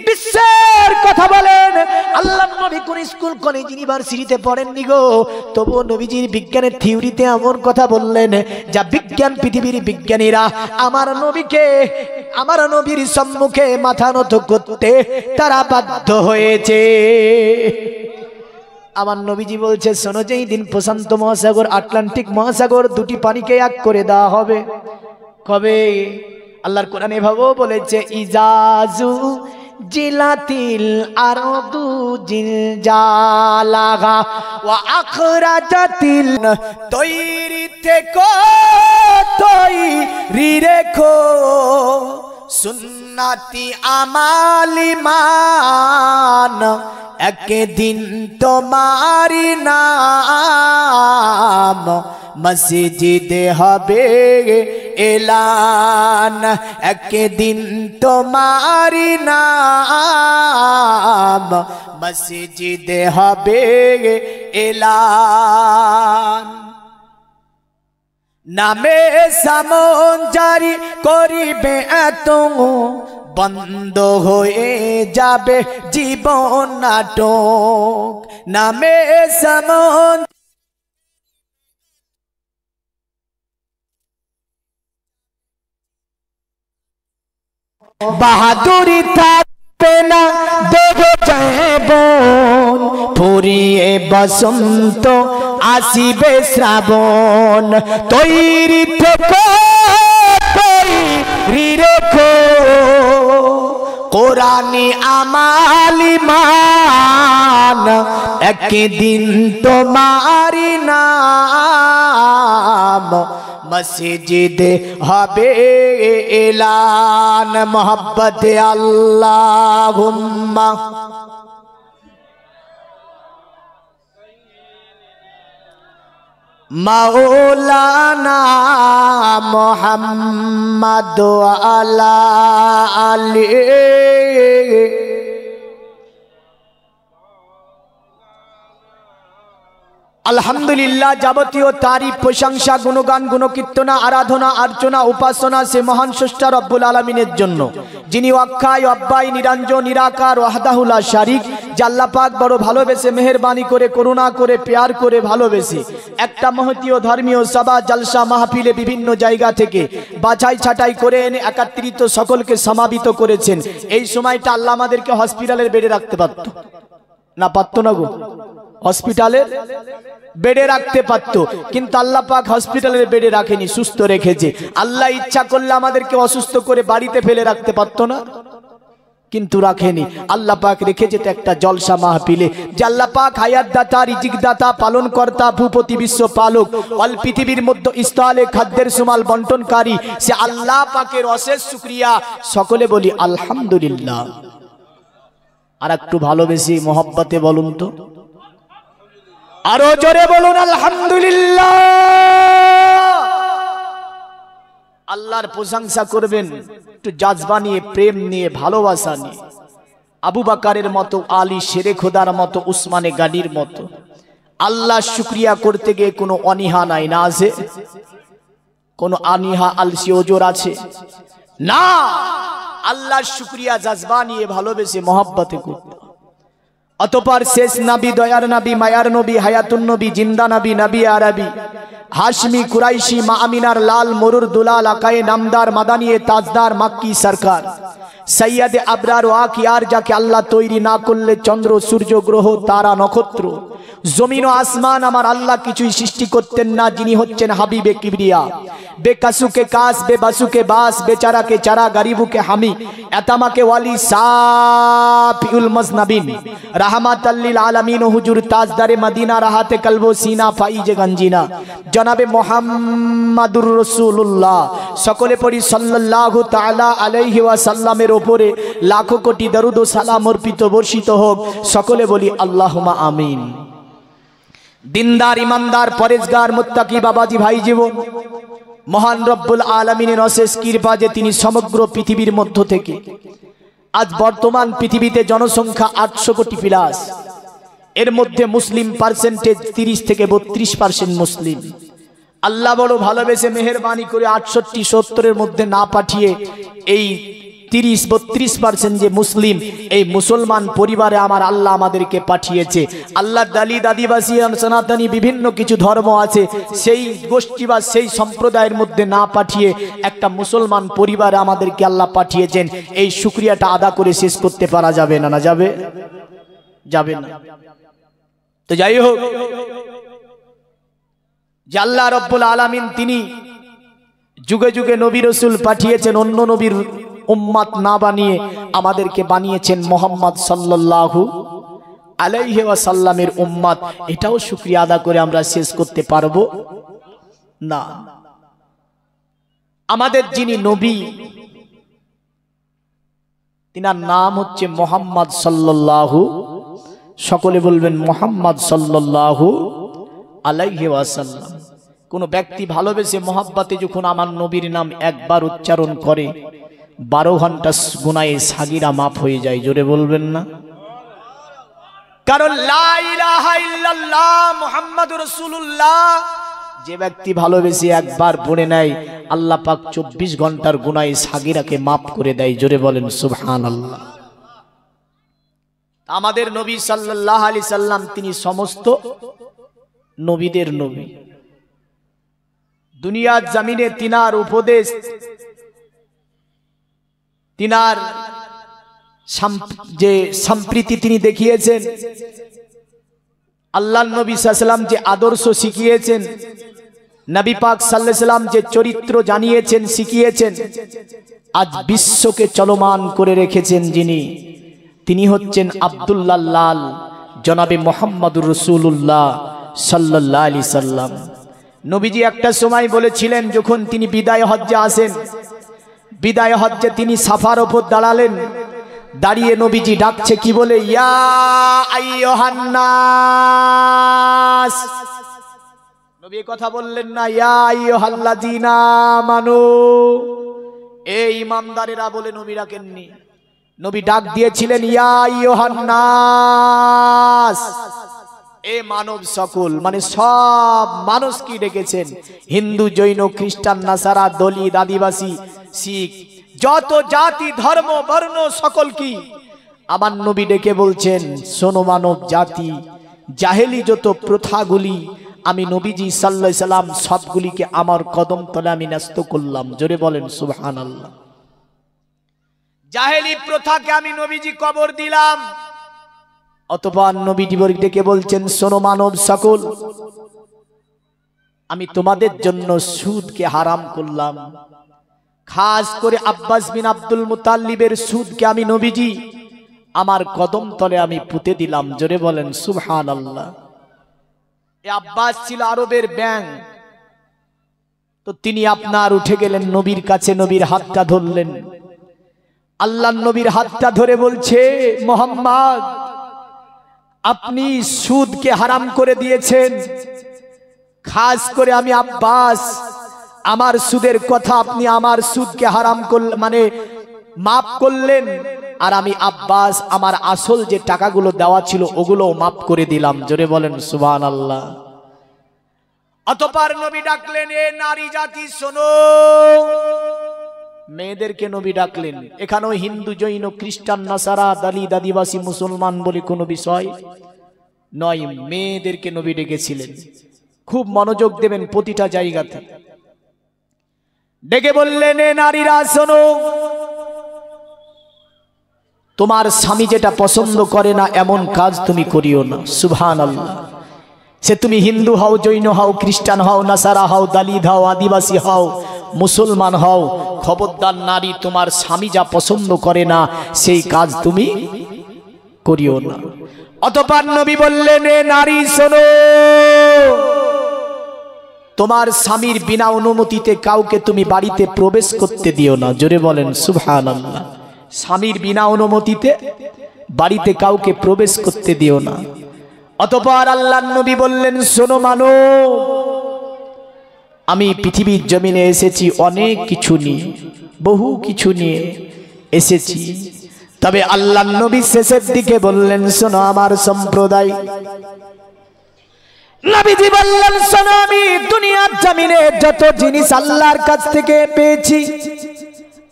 বিশ্বের কথা বলেন, আল্লাহ নবী কোন স্কুল কলেজ ইউনিভার্সিটিতে পড়েননি গো, তবুও নবীজির বিজ্ঞানের থিওরিতে এমন কথা বললেন যা বিজ্ঞান পৃথিবীর বিজ্ঞানীরা আমার নবীর সম্মুখে মাথা নত করতে তারা বাধ্য হয়েছে। আমার নবীজি বলছে শোনো, যেই দিন প্রশান্ত মহাসাগর আটলান্টিক মহাসাগর দুটি পানিকে এক করে দেওয়া হবে, কবে? আল্লাহর কোরআনে এভাবেও বলেছে ইজাজু জিলাতিল আরদু জিলজালাহা ওয়া আখরাজাতিল। তৈরি থেকো, তৈরি রেখো সুন্নাতি আমালিমান, একদিন তোমারি নাম মসজিদে হবে এলান, একদিন তোমারি নাম মসজিদে হবে এলান। নামে সামন জারি করিবে এত, বন্ধ হয়ে যাবে জীবন নাটক। নামে সামন বাহাদুরি থাকবে না, দেবে জীবন ফুরিয়ে বসন্ত আসিবে শ্রাবণ। তৈরি থেকো, তৈরি রেখো কোরআনি আমালি মান একদিন তোমারি নাম মসজিদে হবে এলান মোহাব্বতে আল্লাহুম্মা মাওলানা মুহাম্মদ আলা আলি আলহামদুলিল্লাহ। যাবতীয় তারিফ প্রশংসা গুণগান গুণকীর্তনা আরাধনা আর্চনা উপাসনা সে মহান স্রষ্টা রব্বুল আলামিনের জন্য, যিনি অক্ষয় অব্যয় নিরঞ্জন নিরাকার ওয়াহদাহু লা শারীক। যে আল্লাহ পাক বড় ভালোবেসে মেহেরবানি করে করুণা করে প্যার করে ভালোবেসে একটা মহতীয় ধর্মীয় সভা জলসা মাহফিলে বিভিন্ন জায়গা থেকে বাছাই ছাঁটাই করে এনে একত্রিত সকলকে সমাবেত করেছেন। এই সময়টা আল্লাহ আমাদেরকে হসপিটালের বেডে রাখতে পারত না, পারত না গো? হসপিটালের বেডে রাখতে পারত, কিন্তু আল্লাহ পাক হসপিটালের বেডে রাখেনি, সুস্থ রেখেছে। আল্লাহ ইচ্ছা করলে আমাদেরকে অসুস্থ করে বাড়িতে ফেলে রাখতে পারতো না, কিন্তু রাখেনি। আল্লাহ পাক রেখেছে তো একটা জলসা মাহফিলে। যে আল্লাহ পাক হায়াত দাতা রিজিক দাতা পালন কর্তা ভূপতি বিশ্ব পালক অল পৃথিবীর মধ্যে স্থলে খাদ্যের সুমাল বন্টনকারী, সে আল্লাহ পাকের অশেষ শুকরিয়া। সকলে বলি আলহামদুলিল্লাহ। আর একটু ভালোবেসে মোহব্বতে বলুন তো, আরো জোরে বলুন আলহামদুলিল্লাহ। আল্লাহর প্রশংসা করবেন একটু জাজবা নিয়ে, প্রেম নিয়ে, ভালোবাসা নিয়ে। আবু বকরের মতো, আলী শেরে খোদার মতো, উসমানে গানির মতো আল্লাহ শুকরিয়া করতে গিয়ে কোনো অনীহা নাই, না আছে? কোনো আনিহা আলসি ওজোর আছে না? আল্লাহর শুকরিয়া জাজবা নিয়ে ভালোবেসে মহব্বতে করতে। অতঃপর শেষ নবী, দয়ার নবী, মায়ার নবী, হায়াতুন নবী, জিন্দা নবী, নবী আরবি, হাশমি কুরাইশি, মা আমিনার লাল মরুর দুলাল, আকায়ে নামদার, মাদানিয়ে তাজদার, মাক্কি সরকার, সৈয়দে আবরার ও আখিয়ার, যাকে আল্লাহ তৈরি না করলে চন্দ্র সূর্য গ্রহ তারা নক্ষত্র জমিন ও আসমান আমার আল্লাহ কিছুই সৃষ্টি করতেন না, যিনি হচ্ছেন হাবিবে কিবরিয়া, বেকাসুকে কাস, বেবাসুকে বাস, বেচারাকে চারা, গরিবুকে হামি, এতামাকে ওয়ালি, সাফিউল মজনবিন, রাহমাতাল লিল আলামিন, হুজুর তাজদারে মদিনা, রাহাতে কলবো সিনা, ফাইজে গঞ্জিনা, জনাবে মুহাম্মাদুর রাসূলুল্লাহ। সকলে পড়ি সাল্লাল্লাহু তাআলা আলাইহি ওয়াসাল্লামের উপরে লাখো কোটি দরুদ ও সালাম অর্পিত বর্ষিত হোক। সকলে বলি আল্লাহুম্মা আমিন। দিনদার, ইমানদার, পরেজগার, মুত্তাকি বাবাজি ভাই জীবন, মহান রব্বুল আলামিনের অশেষ কৃপা যে তিনি সমগ্র পৃথিবীর মধ্য থেকে আজ বর্তমান পৃথিবীতে জনসংখ্যা 800 কোটি প্লাস, এর মধ্যে মুসলিম পার্সেন্টেজ 30 থেকে 32% মুসলিম। আল্লাহ বড় ভালোবেসে মেহেরবানি করে 68-70-এর মধ্যে না পাঠিয়ে এই 30-32% যে মুসলিম, এই মুসলমান পরিবারে আমার আল্লাহ আমাদেরকে পাঠিয়েছে। আল্লাহ দালিদ আদিবাসী সনাতনী বিভিন্ন কিছু ধর্ম আছে, সেই গোষ্ঠী বা সেই সম্প্রদায়ের মধ্যে না পাঠিয়ে একটা মুসলমান পরিবারে আমাদেরকে আল্লাহ পাঠিয়েছেন। এই শুকরিয়াটা আদা করে শেষ করতে পারা যাবে না? না যাবে? যাবে না। তো যাই হোক, যে আল্লাহ রব্বুল আলামিন তিনি যুগে যুগে নবী রাসূল পাঠিয়েছেন, অন্য নবীর উম্মত না বানিয়ে আমাদেরকে বানিয়েছেন মুহাম্মদ সাল্লাল্লাহু আলাইহি ওয়াসাল্লামের উম্মত। এটাও শুকরিয়া আদা করে আমরা শেষ করতে পারবো না। আমাদের যিনি নবী, তিনার নাম হচ্ছে মুহাম্মদ সাল্লাল্লাহু, সকলে বলবেন মুহাম্মদ সাল্লাল্লাহু আলাইহি ওয়াসাল্লাম। কোন ব্যক্তি ভালোবেসে মহব্বতে যখন আমার নবীর নাম একবার উচ্চারণ করে 12 ঘন্টা গুনাহে সাগিরা মাফ হয়ে যায়। জোরে বলবেন না? কারণ লা ইলাহা ইল্লাল্লাহ মুহাম্মাদুর রাসূলুল্লাহ যে ব্যক্তি ভালোবেসে একবার পড়ে নেয়, আল্লাহ পাক 24 ঘন্টার গুনাহে সাগিরাকে মাফ করে দেয়। জোরে বলেন সুবহানাল্লাহ। আমাদের নবী সাল্লাল্লাহু আলাইহি সাল্লাম তিনি সমস্ত নবীদের নবী। দুনিয়ার জমিনে তিনার উপদেশ, তিনার যে সম্প্রীতি তিনি দেখিয়েছেন, আল্লাহর নবী সাল্লাল্লাহু আলাইহি সাল্লাম যে আদর্শ শিখিয়েছেন, নবী পাক সাল্লাল্লাহু আলাইহি সাল্লাম যে চরিত্র জানিয়েছেন, শিখিয়েছেন, আজ বিশ্বকে চলমান করে রেখেছেন যিনি, তিনি হচ্ছেন আব্দুল্লাহ লাল জনাবে মুহাম্মদুর রাসূলুল্লাহ সাল্লাল্লাহু আলাইহি সাল্লাম। নবীজি একটা সময় বলেছিলেন, যখন তিনি বিদায় হজ্জে আসেন, বিদায় হজ্জে তিনি সাফার ওপর দাঁড়ালেন, দাঁড়িয়ে নবীজি ডাকছে কি বলে, ইয়া আইয়ুহান নাস। নবী কথা বললেন না, ইয়া আইয়ুহাল্লাযীনা আমানু, এই ইমানদারেরা বলে নবী ডাকেননি। নবী ডাক দিয়েছিলেন ইয়া আইয়ুহান নাস, এ মানব সকল, মানে সব মানুষ কি ডেকেছেন, হিন্দু, জৈন, খ্রিস্টান, নাসারা, দলিত, আদিবাসী, শিখ, যত জাতি, ধর্ম, বর্ণ সকল কি আমার নবী ডেকে বলছেন, শোনো মানব জাতি, জাহেলি যত প্রথাগুলি আমি নবীজি সাল্লাল্লাহু আলাইহি সাল্লাম সবগুলিকে আমার কদম তলে আমি ন্যস্ত করলাম। জোরে বলেন সুবহানাল্লাহ। জাহেলি প্রথাকে আমি নবীজি কবর দিলাম। অতঃপর নবীজি ডেকে বলছেন, শোনো মানব সকল, আমি তোমাদের জন্য সুদকে হারাম করলাম। খাস করে আব্বাস বিন আব্দুল মুতাল্লিবের সুদকে আমি নবীজি আমার কদম তলে আমি পুঁতে দিলাম। জোরে বলেন সুবহানাল্লাহ। এই আব্বাস ছিল আরবের ব্যাং, তো তিনি আপনার উঠে গেলেন নবীর কাছে, নবীর হাতটা ধরলেন, আল্লাহ নবীর হাতটা ধরে বলছে, মুহাম্মদ, আপনি সুদকে হারাম করে দিয়েছেন। খাস করে আমি আব্বাস, আমার সুদের কথা আপনি আমার সুদকে হারাম করলেন, মানে মাফ করলেন, আর আমি আব্বাস আমার আসল যে টাকাগুলো দেওয়া ছিল ওগুলো মাফ করে দিলাম। জোরে বলেন সুবহানাল্লাহ। অতঃপর নবী ডাকলেন, এ নারী জাতি শোনো। মেয়েদেরকে নবী ডাকলেন। এখানেও হিন্দু, জৈন, খ্রিস্টান, নাসারা, দলিত, আদিবাসী, মুসলমান বলে কোনো বিষয় নয়, মেয়েদেরকে নবী ডেকেছিলেন। খুব মনোযোগ দেবেন প্রতিটা জায়গাতে। ডেকে বললেন, এ নারীরা শোনো, তোমার স্বামী যেটা পছন্দ করে না এমন কাজ তুমি করিও না। সুবহানাল্লাহ। সে তুমি হিন্দু হও, জৈন হও, খ্রিস্টান হও, নাসারা হও, দলিত হও, আদিবাসী হও, মুসলমান হও, খবরদার নারী, তোমার স্বামী যা পছন্দ করে না সেই কাজ তুমি করিও না। অতঃপর নবী বললেন, এ নারী শোনো, তোমার স্বামীর বিনা অনুমতিতে কাউকে তুমি বাড়িতে প্রবেশ করতে দিও না। জোরে বলেন সুবহানাল্লাহ। স্বামীর বিনা অনুমতিতে বাড়িতে কাউকে প্রবেশ করতে দিও না। অতঃপর আল্লাহর নবী বললেন, শোনো মানো, আমি পৃথিবীর জমিনে এসেছি অনেক কিছু নিয়ে, বহু কিছু নিয়ে এসেছি, তবে আল্লাহর নবী শেষের দিকে বললেন, শোনো আমার সম্প্রদায়। নবীজি বললেন, শোনো, আমি দুনিয়ার জমিনে যত জিনিস আল্লাহর কাছ থেকে পেয়েছি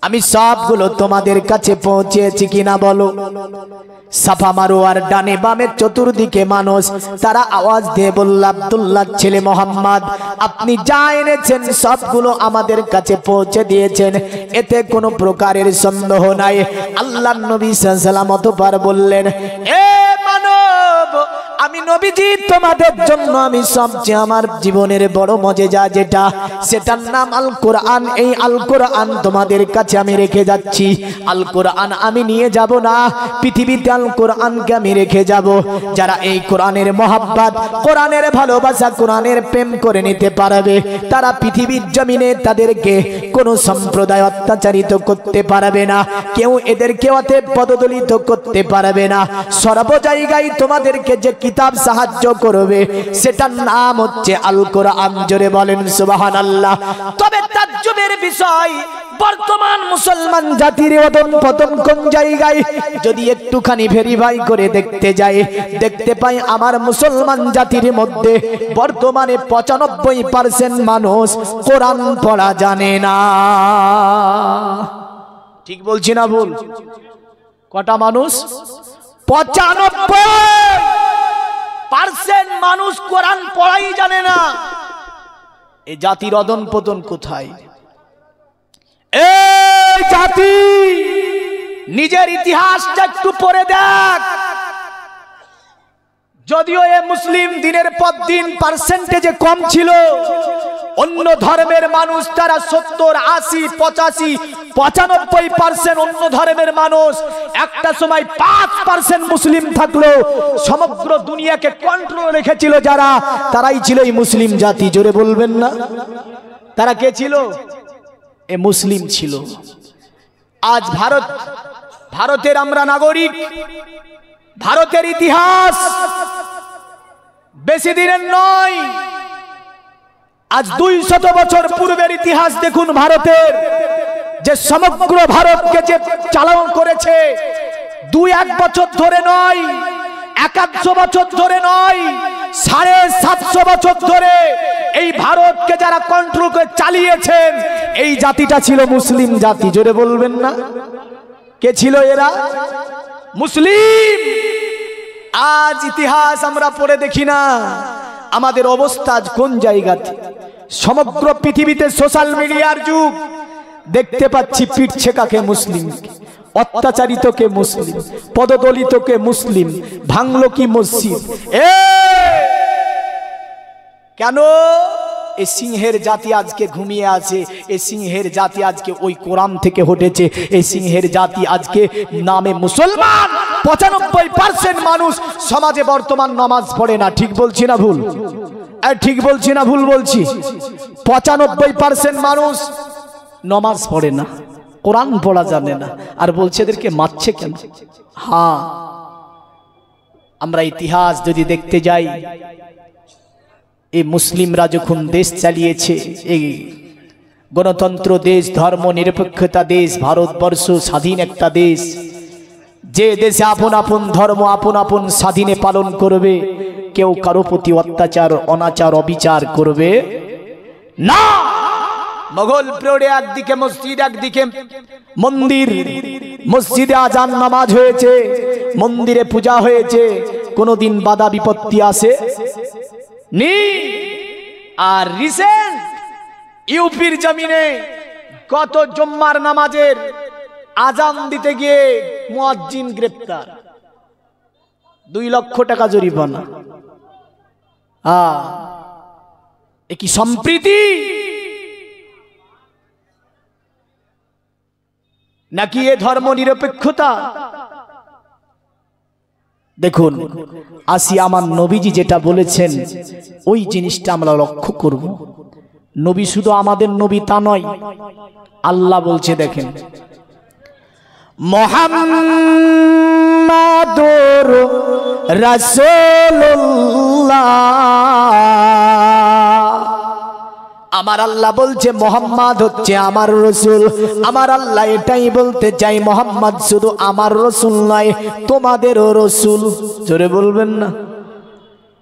আমি সবগুলো তোমাদের কাছে পৌঁছেছি কিনা বলো। সাফা মারোয়ার ডানে বামে চতুর্দিকে মানুষ, তারা আওয়াজ দিয়ে বলল, আব্দুল্লাহ ছেলে মোহাম্মদ, আপনি যা এনেছেন সবগুলো আমাদের কাছে পৌঁছে দিয়েছেন, এতে কোনো প্রকারের সন্দেহ নাই। আল্লাহর নবী সাল্লাল্লাহু আলাইহি ওয়াসাল্লাম অতঃপর বললেন, এ মানব, আমি নবীজি তোমাদের জন্য আমি সবচেয়ে আমার জীবনের বড় মজেজা যেটা, সেটার নাম আল কোরআন। এই আল কোরআন তোমাদের কাছে আমি রেখে যাচ্ছি। আল কোরআন আমি নিয়ে যাব না, পৃথিবীতে আল কোরআনকে আমি রেখে যাব। যারা এই কোরআনের মহব্বত, কোরআনের ভালোবাসা, কোরআনের প্রেম করে নিতে পারবে, তারা পৃথিবীর জমিনে তাদেরকে কোনো সম্প্রদায় অত্যাচারিত করতে পারবে না, কেউ এদেরকে পদদলিত করতে পারবে না। সর্ব জায়গায় তোমাদেরকে যে কিতাব সাহায্য করবে সেটার নাম হচ্ছে আল কোরআন। জোরে বলেন সুবহানাল্লাহ। তবে তাজ্জুবের বিষয়, বর্তমান মুসলমান জাতির অদম পতন কোন জায়গায় যদি একটুখানি ভেরিফাই করে দেখতে যায়, দেখতে পাই আমার মুসলমান জাতির মধ্যে বর্তমানে 95% মানুষ কোরআন পড়া জানে না। ঠিক বলছি না ভুল? কটা মানুষ? 95% মানুষ কোরআন পড়াই জানে না। এই জাতির অদন পতন কোথায়? এই জাতি নিজের ইতিহাসটা একটু পড়ে দেখ। যদিও এ মুসলিম দিনের পর দিন পার্সেন্টেজে কম ছিল, অন্য ধর্মের মানুষ তারা 70, 80, 85, 95% অন্য ধর্মের মানুষ। একটা সময় 5% মুসলিম থাকলো, সমগ্র দুনিয়াকে কন্ট্রোল রেখেছিল যারা, তারাই ছিল এই মুসলিম জাতি। জোরে বলবেন না? তারা কে ছিল? এ মুসলিম ছিল। আজ ভারতের আমরা নাগরিক। ভারতের ইতিহাস বেশি দিনের নয়, আজ 200 বছর পূর্বের ইতিহাস দেখুন ভারতের। যে সমগ্র ভারতকে যে চালন করেছে, 2-1 বছর ধরে নয়, 100 বছর ধরে নয়, 750 বছর ধরে এই ভারতকে যারা কন্ট্রোল করে চালিয়েছেন, এই জাতিটা ছিল মুসলিম জাতি। জোরে বলবেন না? কে ছিল এরা? মুসলিম। আজ ইতিহাস আমরা পড়ে দেখি না আমাদের অবস্থা আজ কোন জায়গাতে। সমগ্র পৃথিবীতে সোশ্যাল মিডিয়ার যুগ, দেখতে পাচ্ছি পিটছে কাকে? মুসলিম। অত্যাচারিতকে মুসলিম, পদদলিতকে মুসলিম, ভাঙলো কি মসজিদ? কেন? এই সিংহের জাতি আজকে ঘুমিয়ে আছে, এই সিংহের জাতি আজকে ওই কোরআন থেকে হটেছে, এই সিংহের জাতি আজকে নামে মুসলমান। 95% মানুষ সমাজে বর্তমান নামাজ পড়ে না। ঠিক বলছি না ভুল? ঠিক বলছি না ভুল বলছি? 95% মানুষ নামাজ পড়ে না, কোরআন পড়া জানে না, আর বলছে এদেরকে মারছে কেন? হ্যাঁ, আমরা ইতিহাস যদি দেখতে যাই, এই মুসলিমরা যখন দেশ চালিয়েছে, এই গণতন্ত্র দেশ, ধর্ম নিরপেক্ষতা দেশ, ভারতবর্ষ স্বাধীন একটা দেশ, যে দেশে আপন আপন ধর্ম আপন আপন স্বাধীনে পালন করবে, কেউ কারো প্রতি অত্যাচার, অনাচার, অবিচার করবে না। মোগল পিরিয়ডে একদিকে মসজিদ, একদিকে মন্দির, মসজিদে আজান নামাজ হয়েছে, মন্দিরে পূজা হয়েছে, কোনোদিন বাধা বিপত্তি আসে নি। আর রিসেন্ট ইউপির জমিনে কত জুম্মার নামাজের আজান দিতে গিয়ে মুয়াজ্জিন গ্রেপ্তার, 2 লক্ষ টাকা জরিমানা। এ কি সম্প্রীতি নাকি এ ধর্ম নিরপেক্ষতা? দেখুন, আসি আমার নবীজি যেটা বলেছেন, ওই জিনিসটা আমরা লক্ষ্য করব। নবী শুধু আমাদের নবী তা নয়, আল্লাহ বলছে দেখেন, মুহাম্মাদুর রাসূলুল্লাহ, আমার আল্লাহ বলছে মোহাম্মদ হচ্ছে আমার রসুল। আমার আল্লাহ এটাই বলতে চাই, মোহাম্মদ শুধু আমার রসুল নয়, তোমাদেরও রসুল। জোরে বলবেন না?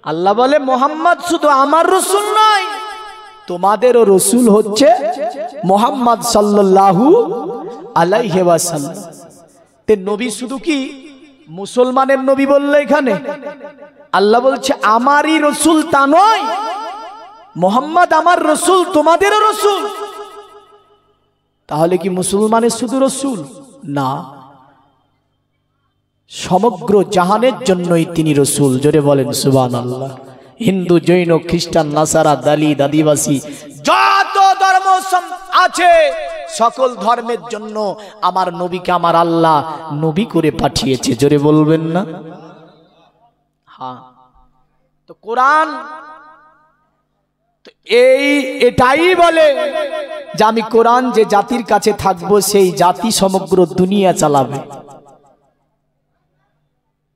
আল্লাহ বলে মোহাম্মদ শুধু আমার রসুল নয়, তোমাদেরও রসুল হচ্ছে মোহাম্মদ সাল্লাল্লাহু আলাইহি ওয়াসাল্লাম। তে নবী শুধু কি মুসলমানের নবী বললে এখানে? আল্লাহ বলছে আমারই রসুল তা নয়, মোহাম্মদ আমার রসুল, তোমাদেরও রসুল। তাহলে কি মুসলমানের শুধু রসুল না, সমগ্র জাহানের জন্যই তিনি রসুল। জোরে বলেন সুবহানাল্লাহ। হিন্দু, জৈন, খ্রিস্টান, নাসারা, দালিত, আদিবাসী, যত ধর্ম আছে, সকল ধর্মের জন্য আমার নবীকে আমার আল্লাহ নবী করে পাঠিয়েছে। জোরে বলবেন না? হ্যাঁ। তো কোরআন এটাই বলে যে আমি কোরআন যে জাতির কাছে থাকবো, সেই জাতি সমগ্র দুনিয়া চালাবে।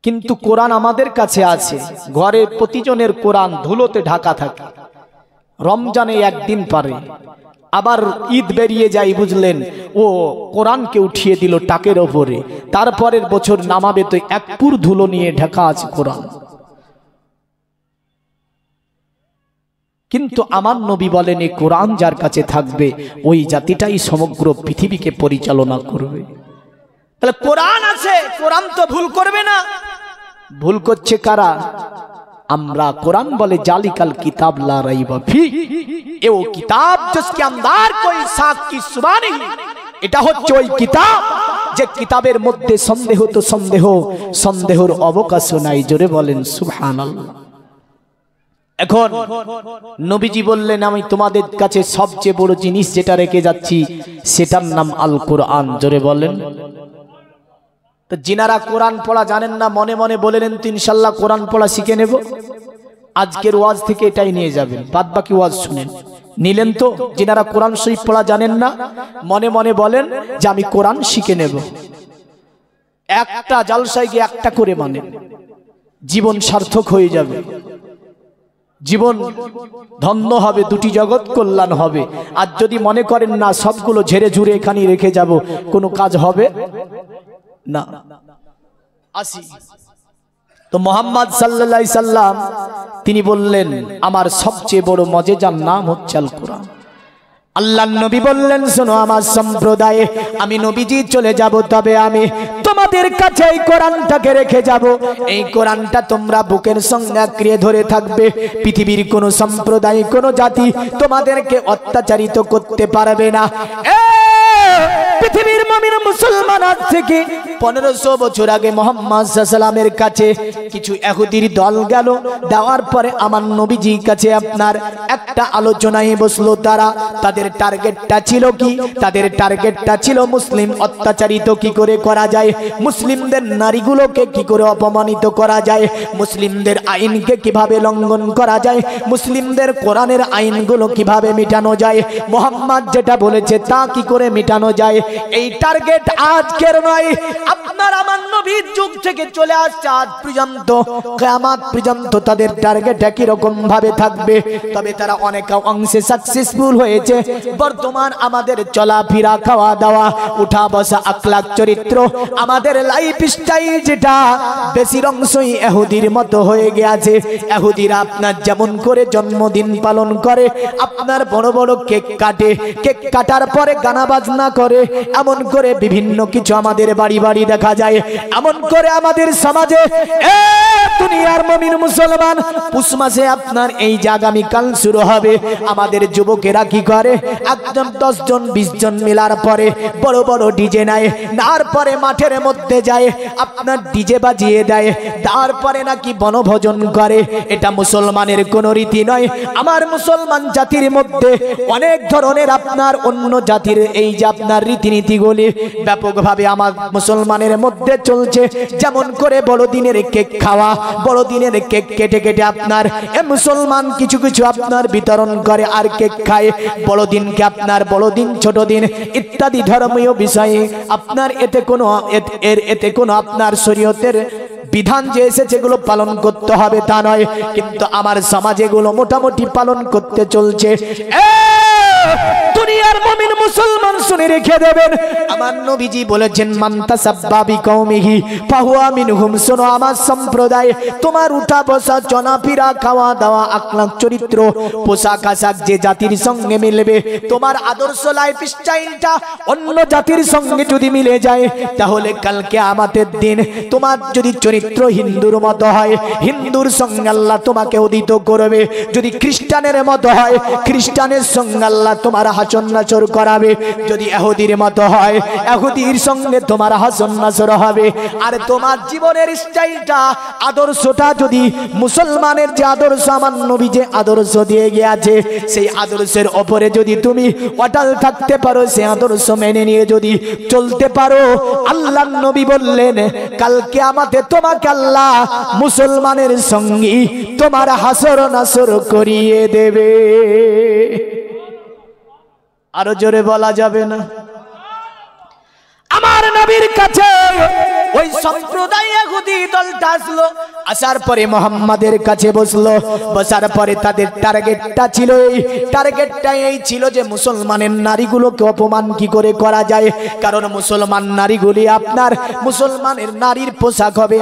কিন্তু কোরআন আমাদের কাছে আছে, ঘরে প্রতিজনের কোরআন ধুলোতে ঢাকা থাকে। রমজানে একদিন পারে, আবার ঈদ বেরিয়ে যায়, বুঝলেন, ও কোরআনকে উঠিয়ে দিল টাকের ওপরে, তারপরের বছর নামাবে তো 1 পুর ধুলো নিয়ে ঢাকা আছে কোরআন। কিন্তু আমার নবী বলেন, এই কোরআন যার কাছে থাকবে, ওই জাতিটাই সমগ্র পৃথিবীকে পরিচালনা করবে। তাহলে কোরআন আছে, কোরআন তো ভুল করবে না। ভুল করছে কারা? আমরা। কোরআন বলে জালিকাল কিতাব লা রাইবা ফি, এ ও কিতাব जिसके अंदर कोई शक की सुबह नहीं। এটা হচ্ছে ওই কিতাব যে কিতাবের মধ্যে সন্দেহ তো সন্দেহ, সন্দেহের অবকাশ নাই। জোরে বলেন সুবহানাল্লাহ। এখন নবীজি বললেন, আমি তোমাদের কাছে সবচেয়ে বড় জিনিস যেটা রেখে যাচ্ছি সেটার নাম আল কোরআন। জোরে বলেন। তো যিনারা কোরআন পড়া জানেন না মনে মনে বলে নেন তো ইনশাল্লাহ কোরআন পড়া শিখে নেব। আজকের ওয়াজ থেকে এটাই নিয়ে যাবেন, বাদ বাকি ওয়াজ শুনেন। নিলেন তো? যিনারা কোরআন শরীফ পড়া জানেন না মনে মনে বলেন যে আমি কোরআন শিখে নেব। একটা জালসায় গিয়ে একটা করে মানেন, জীবন সার্থক হয়ে যাবে, জীবন ধন্য হবে, দুটি জগৎ কল্যাণ হবে। আর যদি মনে করেন না সবগুলো ঝেড়ে ঝুড়ে এখানেই রেখে যাব, কোনো কাজ হবে না। আসি তো মুহাম্মদ সাল্লাল্লাহু আলাইহি সাল্লাম তিনি বললেন, আমার সবচেয়ে বড় মজেজার নাম হচ্ছে আল কোরআন। আল্লাহর নবী বললেন, শোনো আমার সম্প্রদায়ে আমি নবীজি চলে যাব, তবে আমি তোমাদের কাছে এই কোরআনটাকে রেখে যাব। এই কোরআনটা তোমরা বুকের সঙ্গে আঁকড়ে ধরে থাকবে। পৃথিবীর কোনো সম্প্রদায়, কোনো জাতি তোমাদেরকে অত্যাচারিত করতে পারবে না। পৃথিবীর মুমিন মুসলমান আজ থেকে 1500 বছর আগে মুহাম্মদ সাল্লাল্লাহু আলাইহি সাল্লামের কাছে কিছু ইহুদির দল গেল, দেওয়ার পরে আমার নবীজির কাছে আপনার একটা আলোচনায় বসলো। তাদের টার্গেটটা ছিল কি? তাদের টার্গেটটা ছিল মুসলিম অত্যাচারিত কি করে করা যায়, মুসলিমদের নারীগুলোকে কি করে অপমানিত করা যায়, মুসলিমদের আইনকে কিভাবে লঙ্ঘন করা যায়, মুসলিমদের কোরআনের আইনগুলো কিভাবে মিটানো যায়, মুহাম্মদ যেটা বলেছে তা কি করে মিটানো যায়। এই টার্গেট আজকের নয়, আপনার আমার নবীর যুগ থেকে চলে আসছে আজ পর্যন্ত, কিয়ামত পর্যন্ত তাদের টার্গেট একই রকম ভাবে থাকবে। তবে তারা অনেক অংশে সাকসেসফুল হয়েছে। বর্তমান আমাদের চলাফেরা, খাওয়া দাওয়া, উঠা বসা, আখলাক, চরিত্র, আমাদের লাইফ স্টাইল যেটা বেশির অংশই ইহুদির মতো হয়ে গেছে। ইহুদিরা আপনার যেমন করে জন্মদিন পালন করে, আপনার বড় বড় কেক কাটে, কেক কাটার পরে গানা বাজনা করে, এমন করে বিভিন্ন কিছু আমাদের বাড়ি বাড়ি দেখা যায়। এমন করে আমাদের সমাজে দুনিয়ার মুমিন মুসলমান পুষ মাসে আপনার এই যে আগামীকাল শুরু হবে, আমাদের যুবকেরা কি করে, একদম 10 জন 20 জন মিলার পরে বড় বড় ডিজে নেয়, তারপরে মাঠের মধ্যে যায় আপনার ডিজে বাজিয়ে দেয়, তারপরে নাকি বনভোজন করে। এটা মুসলমানের কোন রীতি নয়। আমার মুসলমান জাতির মধ্যে অনেক ধরনের আপনার অন্য জাতির এই যে আপনার রীতিনীতিগুলি ব্যাপকভাবে আমার মুসলমানের মধ্যে চলছে। যেমন করে বড়দিনের কেক খাওয়া, বড়দিনের কেক কেটে কেটে আপনার মুসলমান কিছু কিছু আপনার বিতরণ করে আর কেক খায়। বড়দিনকে আপনার বড়দিন, ছোট দিন ইত্যাদি ধর্মীয় বিষয়ে আপনার এতে কোনো আপনার শরীয়তের বিধান যে এসেছে যেগুলো পালন করতে হবে তা নয়, কিন্তু আমার সমাজে এগুলো মোটামুটি পালন করতে চলছে। দুনিয়ার মুমিন মুসলমান শুনে রেখে দেবেন, আমার নবীজি বলেছেন, মান তাসাব্বা বিকৌমিহি ফাহুয়া মিনহুম। শোনো আমার সম্প্রদায়, তোমার উঠা বসা, চলাফেরা, খাওয়া দাওয়া, আখলাক, চরিত্র, পোশাক আশাক যে জাতির সঙ্গে মিলবে, তোমার আদর্শ লাইফ স্টাইলটা অন্য জাতির সঙ্গে যদি মিলে যায়, তাহলে কালকে আমাদের দিন তোমার যদি চরিত্র হিন্দুর মতো হয়, হিন্দুর সঙ্গে আল্লাহ তোমাকে উদিত করবে। যদি খ্রিস্টানের মতো হয়, খ্রিস্টানের সঙ্গে আল্লাহ তোমার হাসন নাচর করাবে। যদি ইহুদির মতো হয়, ইহুদির সঙ্গে তোমার হাসন নাচর হবে। আর তোমার জীবনের স্টাইলটা, আদর্শটা যদি মুসলমানের যে আদর্শ, আমার নবী যে আদর্শ দিয়ে গিয়েছে, সেই আদর্শের ওপরে যদি তুমি অটল থাকতে পারো, সেই আদর্শ মেনে নিয়ে যদি চলতে পারো, আল্লাহর নবী বললেন কালকে আমাদের তোমাকে আল্লাহ মুসলমানের সঙ্গী তোমার হাসর নাসর করিয়ে দেবে। আরো জোরে বলা যাবে না? আমার নবীর কাছে ওই সম্প্রদায় ইহুদি দলটা আসলো, আসার পরে মুহাম্মাদের কাছে বসলো। বসার পরে তাদের টার্গেটটা ছিল এই ছিল যে মুসলমানের নারীগুলোকে অপমান কি করে করা যায়। কারণ মুসলমান নারীগুলি আপনার, মুসলমানের নারীর পোশাক হবে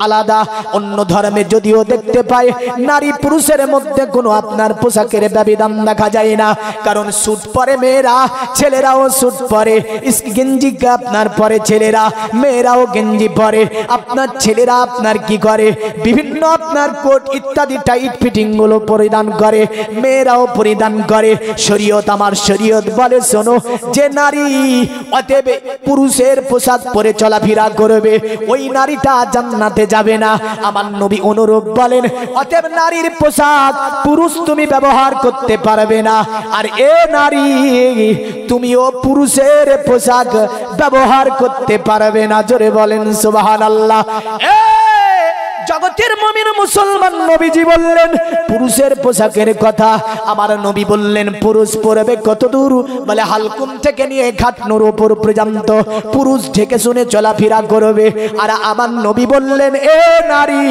আলাদা। অন্য ধর্মে যদিও দেখতে পায় নারী পুরুষের মধ্যে কোনো আপনার পোশাকের ব্যবধান দেখা যায় না। কারণ স্যুট পরে মেয়েরা, ছেলেরাও স্যুট পরে, গেঞ্জি আপনার পরে ছেলেরা, মেয়েরাও গেঞ্জি পরে। আপনার ছেলেরা আপনার কি করে, বিভিন্ন আপনার কোট ইত্যাদি টাইট ফিটিং গুলো পরিধান করে, মেয়েরাও পরিধান করে। শরীয়ত, আমার শরীয়ত বলে শোনো, যে নারী অতএব পুরুষের পোশাক পরে চলাফেরা করবে ওই নারীটা জান্নাতে যাবে না। আমার নবী অনুরূপ বলেন, অতএব নারীর পোশাক পুরুষ তুমি ব্যবহার করতে পারবে না, আর এ নারী তুমিও পুরুষের পোশাক ব্যবহার করতে পারবে না। জোরে বলেন সুবহানাল্লাহ। জগতের মুমিন মুসলমান নবীজি বললেন পুরুষের পোশাকের কথা। আমার নবী বললেন পুরুষ পরবে কত দূর, বলে হালকুম থেকে নিয়ে ঘাটনুর উপর পর্যন্ত পুরুষ ঢেকে শুনে চলাফেরা করবে। আর আমার নবী বললেন, এ নারী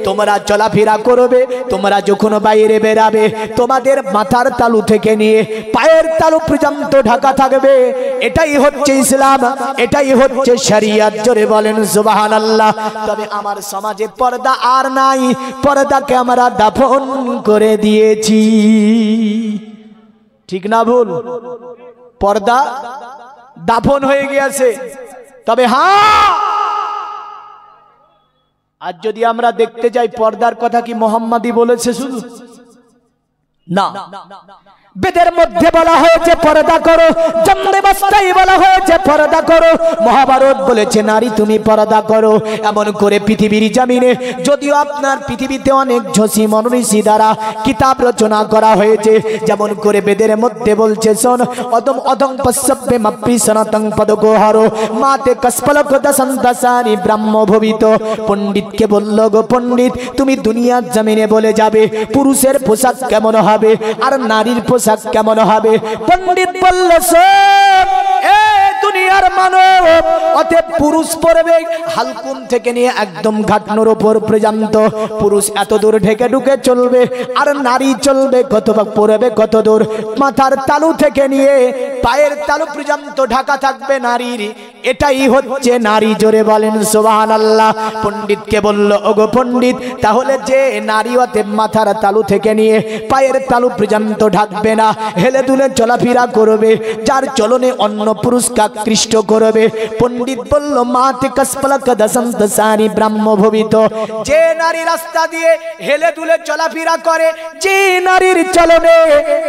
তোমরা চলাফেরা করবে, তোমরা যখন বাইরে বেরাবে তোমাদের মাথার তালু থেকে নিয়ে পায়ের তালু পর্যন্ত ঢাকা থাকবে। এটাই হচ্ছে ইসলাম, এটাই হচ্ছে শরিয়ত। জোরে বলেন সুবহানাল্লাহ। তবে আমার সমাজে পর্দা আর নাই, পর্দাকে আমরা দাফন করে দিয়েছি। ঠিক না ভুল? পর্দা দাফন হয়ে গিয়েছে। তবে হ্যাঁ, আজ যদি আমরা দেখতে যাই পর্দার কথা কি মোহাম্মদই বলেছে শুধু? না, বেদের মধ্যে বলা হয়েছে পর্দা করো, জন্মাবস্থায় বলা হয়েছে পর্দা করো। মহাভারত বলেছে নারী তুমি পর্দা করো। এমন করে পৃথিবীর জমিনে, যদিও আপনার পৃথিবীতে অনেক ঝসি মনীষী দ্বারা কিতাব রচনা করা হয়েছে, যেমন করে বেদের মধ্যে বলছে শোন, অদম অদং পশ্যব্যে মাপ্পি সনাতং পদগোহারো মাতে কস্পলক দশানি ব্রাহ্ম ভবিত। পণ্ডিতকে বলল, গো পণ্ডিত তুমি দুনিয়ার জমিনে বলে যাবে পুরুষের পোশাক কেমন হবে আর নারীর পোশাক কেমন হবে। পণ্ডিত বলল, এ দুনিয়ার মানব, অতএব পুরুষ পরবে হালকুম থেকে নিয়ে একদম ঘাটনুর উপর পর্যন্ত, পুরুষ এত দূর ঢেকে ঢুকে চলবে, আর নারী চলবে কত পরবে কত দূর, মাথার তালু থেকে নিয়ে পায়ের তালু পর্যন্ত ঢাকা থাকবে নারীর। এটাই হচ্ছে নারী। জোরে বলেন সুবহানাল্লাহ। পণ্ডিতকে বলল, ওগো পণ্ডিত, তাহলে যে নারী অতএব মাথার তালু থেকে নিয়ে পায়ের তালু পর্যন্ত ঢাকবে না, হেলে দুলে চলাফেরা করবে, যার চলনে অন্য পুরুষকে আকৃষ্ট করবে। পণ্ডিত বলল, মাতে কস্পলক দশানি ব্রাহ্ম ভবিত। যে নারী রাস্তা দিয়ে হেলে দুলে চলাফেরা করে, যে নারীর চলনে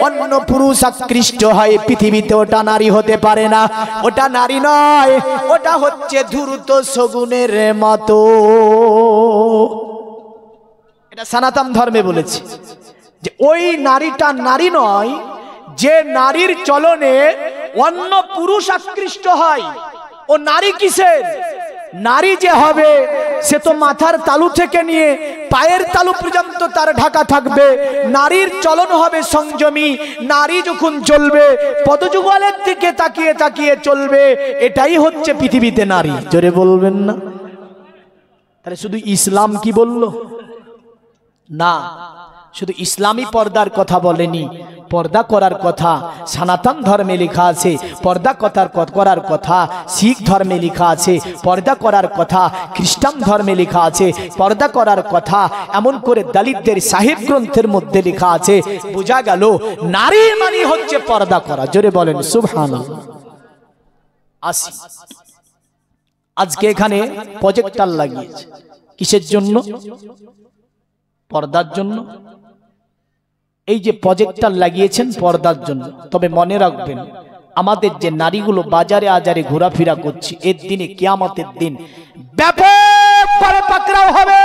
অন্য পুরুষ আকৃষ্ট হয়, পৃথিবীতে ওটা নারী হতে পারে না। ওটা নারী নয়, ওটা হচ্ছে ধূর্ত শগুনের মতো। এটা সনাতন ধর্মে বলেছে যে ওই নারীটা নারী নয়, যে নারীর চলনে অন্য পুরুষ আকৃষ্ট হয়। ও নারী কিসের? নারী যে হবে সে তো মাথার তালু থেকে নিয়ে পায়ের তালু পর্যন্ত তার ঢাকা থাকবে। নারীর চলন হবে সংযমী। নারী যখন চলবে পদযুগলের দিকে তাকিয়ে তাকিয়ে চলবে। এটাই হচ্ছে পৃথিবীতে নারী। জোরে বলবেন না? তাহলে শুধু ইসলাম কি বলল? না, শুধু ইসলামী পর্দার কথা বলেনি, পর্দা করার কথা সনাতন ধর্মে লেখা আছে, পর্দা করার কথা শিখ ধর্মে লেখা আছে, পর্দা করার কথা খ্রিস্টান ধর্মে লেখা আছে, পর্দা করার কথা এমন করে দলিতদের সাহিব গ্রন্থের মধ্যে লেখা আছে। বোঝা গেল নারী মানে হচ্ছে পর্দা করা। জোরে বলেন সুবহানাল্লাহ। আসি, আজকে এখানে প্রজেক্টর লাগিয়েছে কিসের জন্য? পর্দার জন্য। এই যে প্রজেক্টর লাগিয়েছেন পর্দার জন্য। তবে মনে রাখবেন, আমাদের যে নারীগুলো বাজারে আজারে ঘোরাফেরা করছে, এর দিনে কিয়ামতের দিন ব্যাপকভাবে পাকড়াও হবে।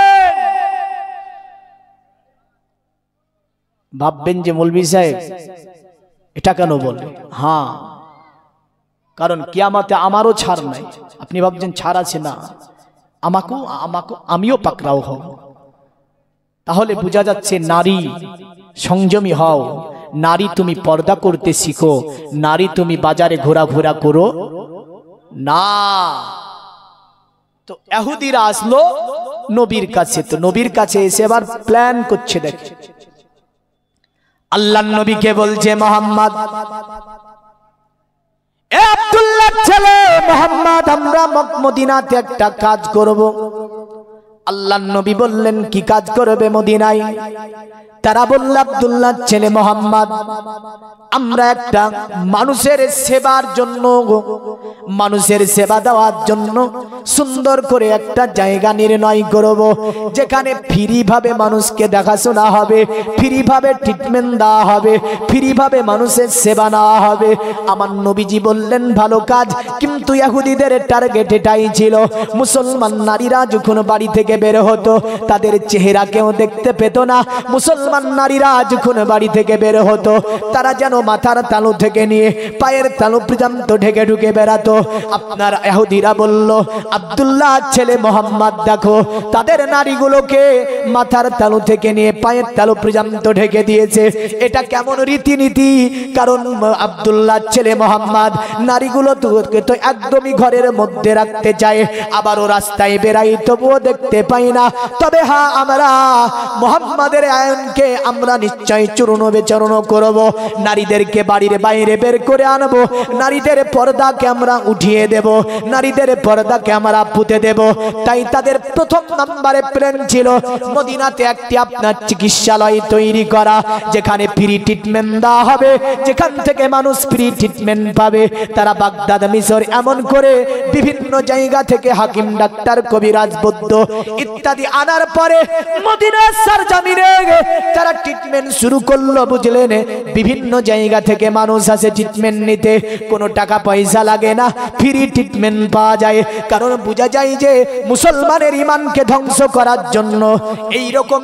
ভাববেন যে মৌলভী সাহেব এটা কেন বললেন? হ্যাঁ, কারণ কিয়ামতে আমারও ছাড় নাই। আপনি ভাবছেন ছাড় আছে? না, আমিও পাকড়াও হব। তাহলে বোঝা যাচ্ছে নারী সংযমী হও, নারী তুমি পর্দা করতে শিখো, নারী তুমি বাজারে ঘোরাঘোরা করো না। তো ইহুদিরা আসলো নবীর কাছে, তো নবীর কাছে এসে আবার প্ল্যান করছে। দেখে আল্লাহর নবীকে বলছে, মোহাম্মদ, এ আব্দুল্লাহর ছেলে মোহাম্মদ, আমরা মদিনাতে একটা কাজ করব। আল্লাহর নবী বললেন, কি কাজ করবে মদিনায়? তারা বলল, আব্দুল্লাহর ছেলে মোহাম্মদ, আমরা একটা মানুষের সেবার জন্য, মানুষের সেবা দেওয়ার জন্য সুন্দর করে একটা জায়গা নির্ণয় করব যেখানে ফ্রি ভাবে মানুষকে দেখাশোনা হবে, ফ্রি ভাবে ট্রিটমেন্ট দেওয়া হবে, ফ্রি ভাবে মানুষের সেবা নেওয়া হবে। আমার নবীজি বললেন ভালো কাজ, কিন্তু ইহুদিদের টার্গেট এটাই ছিল। মুসলমান নারীরা যখন বাড়ি থেকে বের হতো তাদের চেহারা কেউ দেখতে পেত না। মুসলমান নারীরা যখন বাড়ি থেকে বের হতো তারা যেন মাথার তালু থেকে নিয়ে পায়ের তালু পর্যন্ত ঢেকে ঢুকে বেড়াতো। আপনার ইহুদিরা বলল, আব্দুল্লাহ ছেলে মোহাম্মদ দেখো তাদের নারীগুলোকে মাথার তালু থেকে নিয়ে পায়ের তালু পর্যন্ত ঢেকে দিয়েছে, এটা কেমন রীতিনীতি? কারণ আব্দুল্লাহ ছেলে মোহাম্মদ নারীগুলো তো একদমই ঘরের মধ্যে রাখতে চায়, আবারও রাস্তায় বেরাই তবুও দেখতে পাই না। তবে হ্যাঁ, আমরা মোহাম্মদের আইনকে আমরা নিশ্চয় চূর্ণ বিচূর্ণ করব, নারীদেরকে বাড়ির বাইরে বের করে আনবো, নারীদের পর্দাকে আমরা উঠিয়ে দেব, নারীদের পর্দাকে আমরা পুঁতে দেব। তাই তাদের প্রথম নম্বরে প্ল্যান ছিল মদিনাতে একটি আপনার চিকিৎসালয় তৈরি করা, যেখানে ফ্রি ট্রিটমেন্ট দেওয়া হবে, যেখান থেকে মানুষ ফ্রি ট্রিটমেন্ট পাবে। তারা বাগদাদ, মিশর এমন করে বিভিন্ন জায়গা থেকে হাকিম, ডাক্তার, কবিরাজ, বৌদ্ধ ইত্যাদি আনার পরে মদিনার সরজমিনে তারা ট্রিটমেন্ট শুরু করলো। বুঝলেন, বিভিন্ন জায়গা থেকে মানুষ আসে ট্রিটমেন্ট নিতে, কোনো টাকা পয়সা লাগে না, ফ্রি ট্রিটমেন্ট পাওয়া যায়। কারণ বোঝা যায় যে মুসলমানের ঈমানকে ধ্বংস করার জন্য এই রকম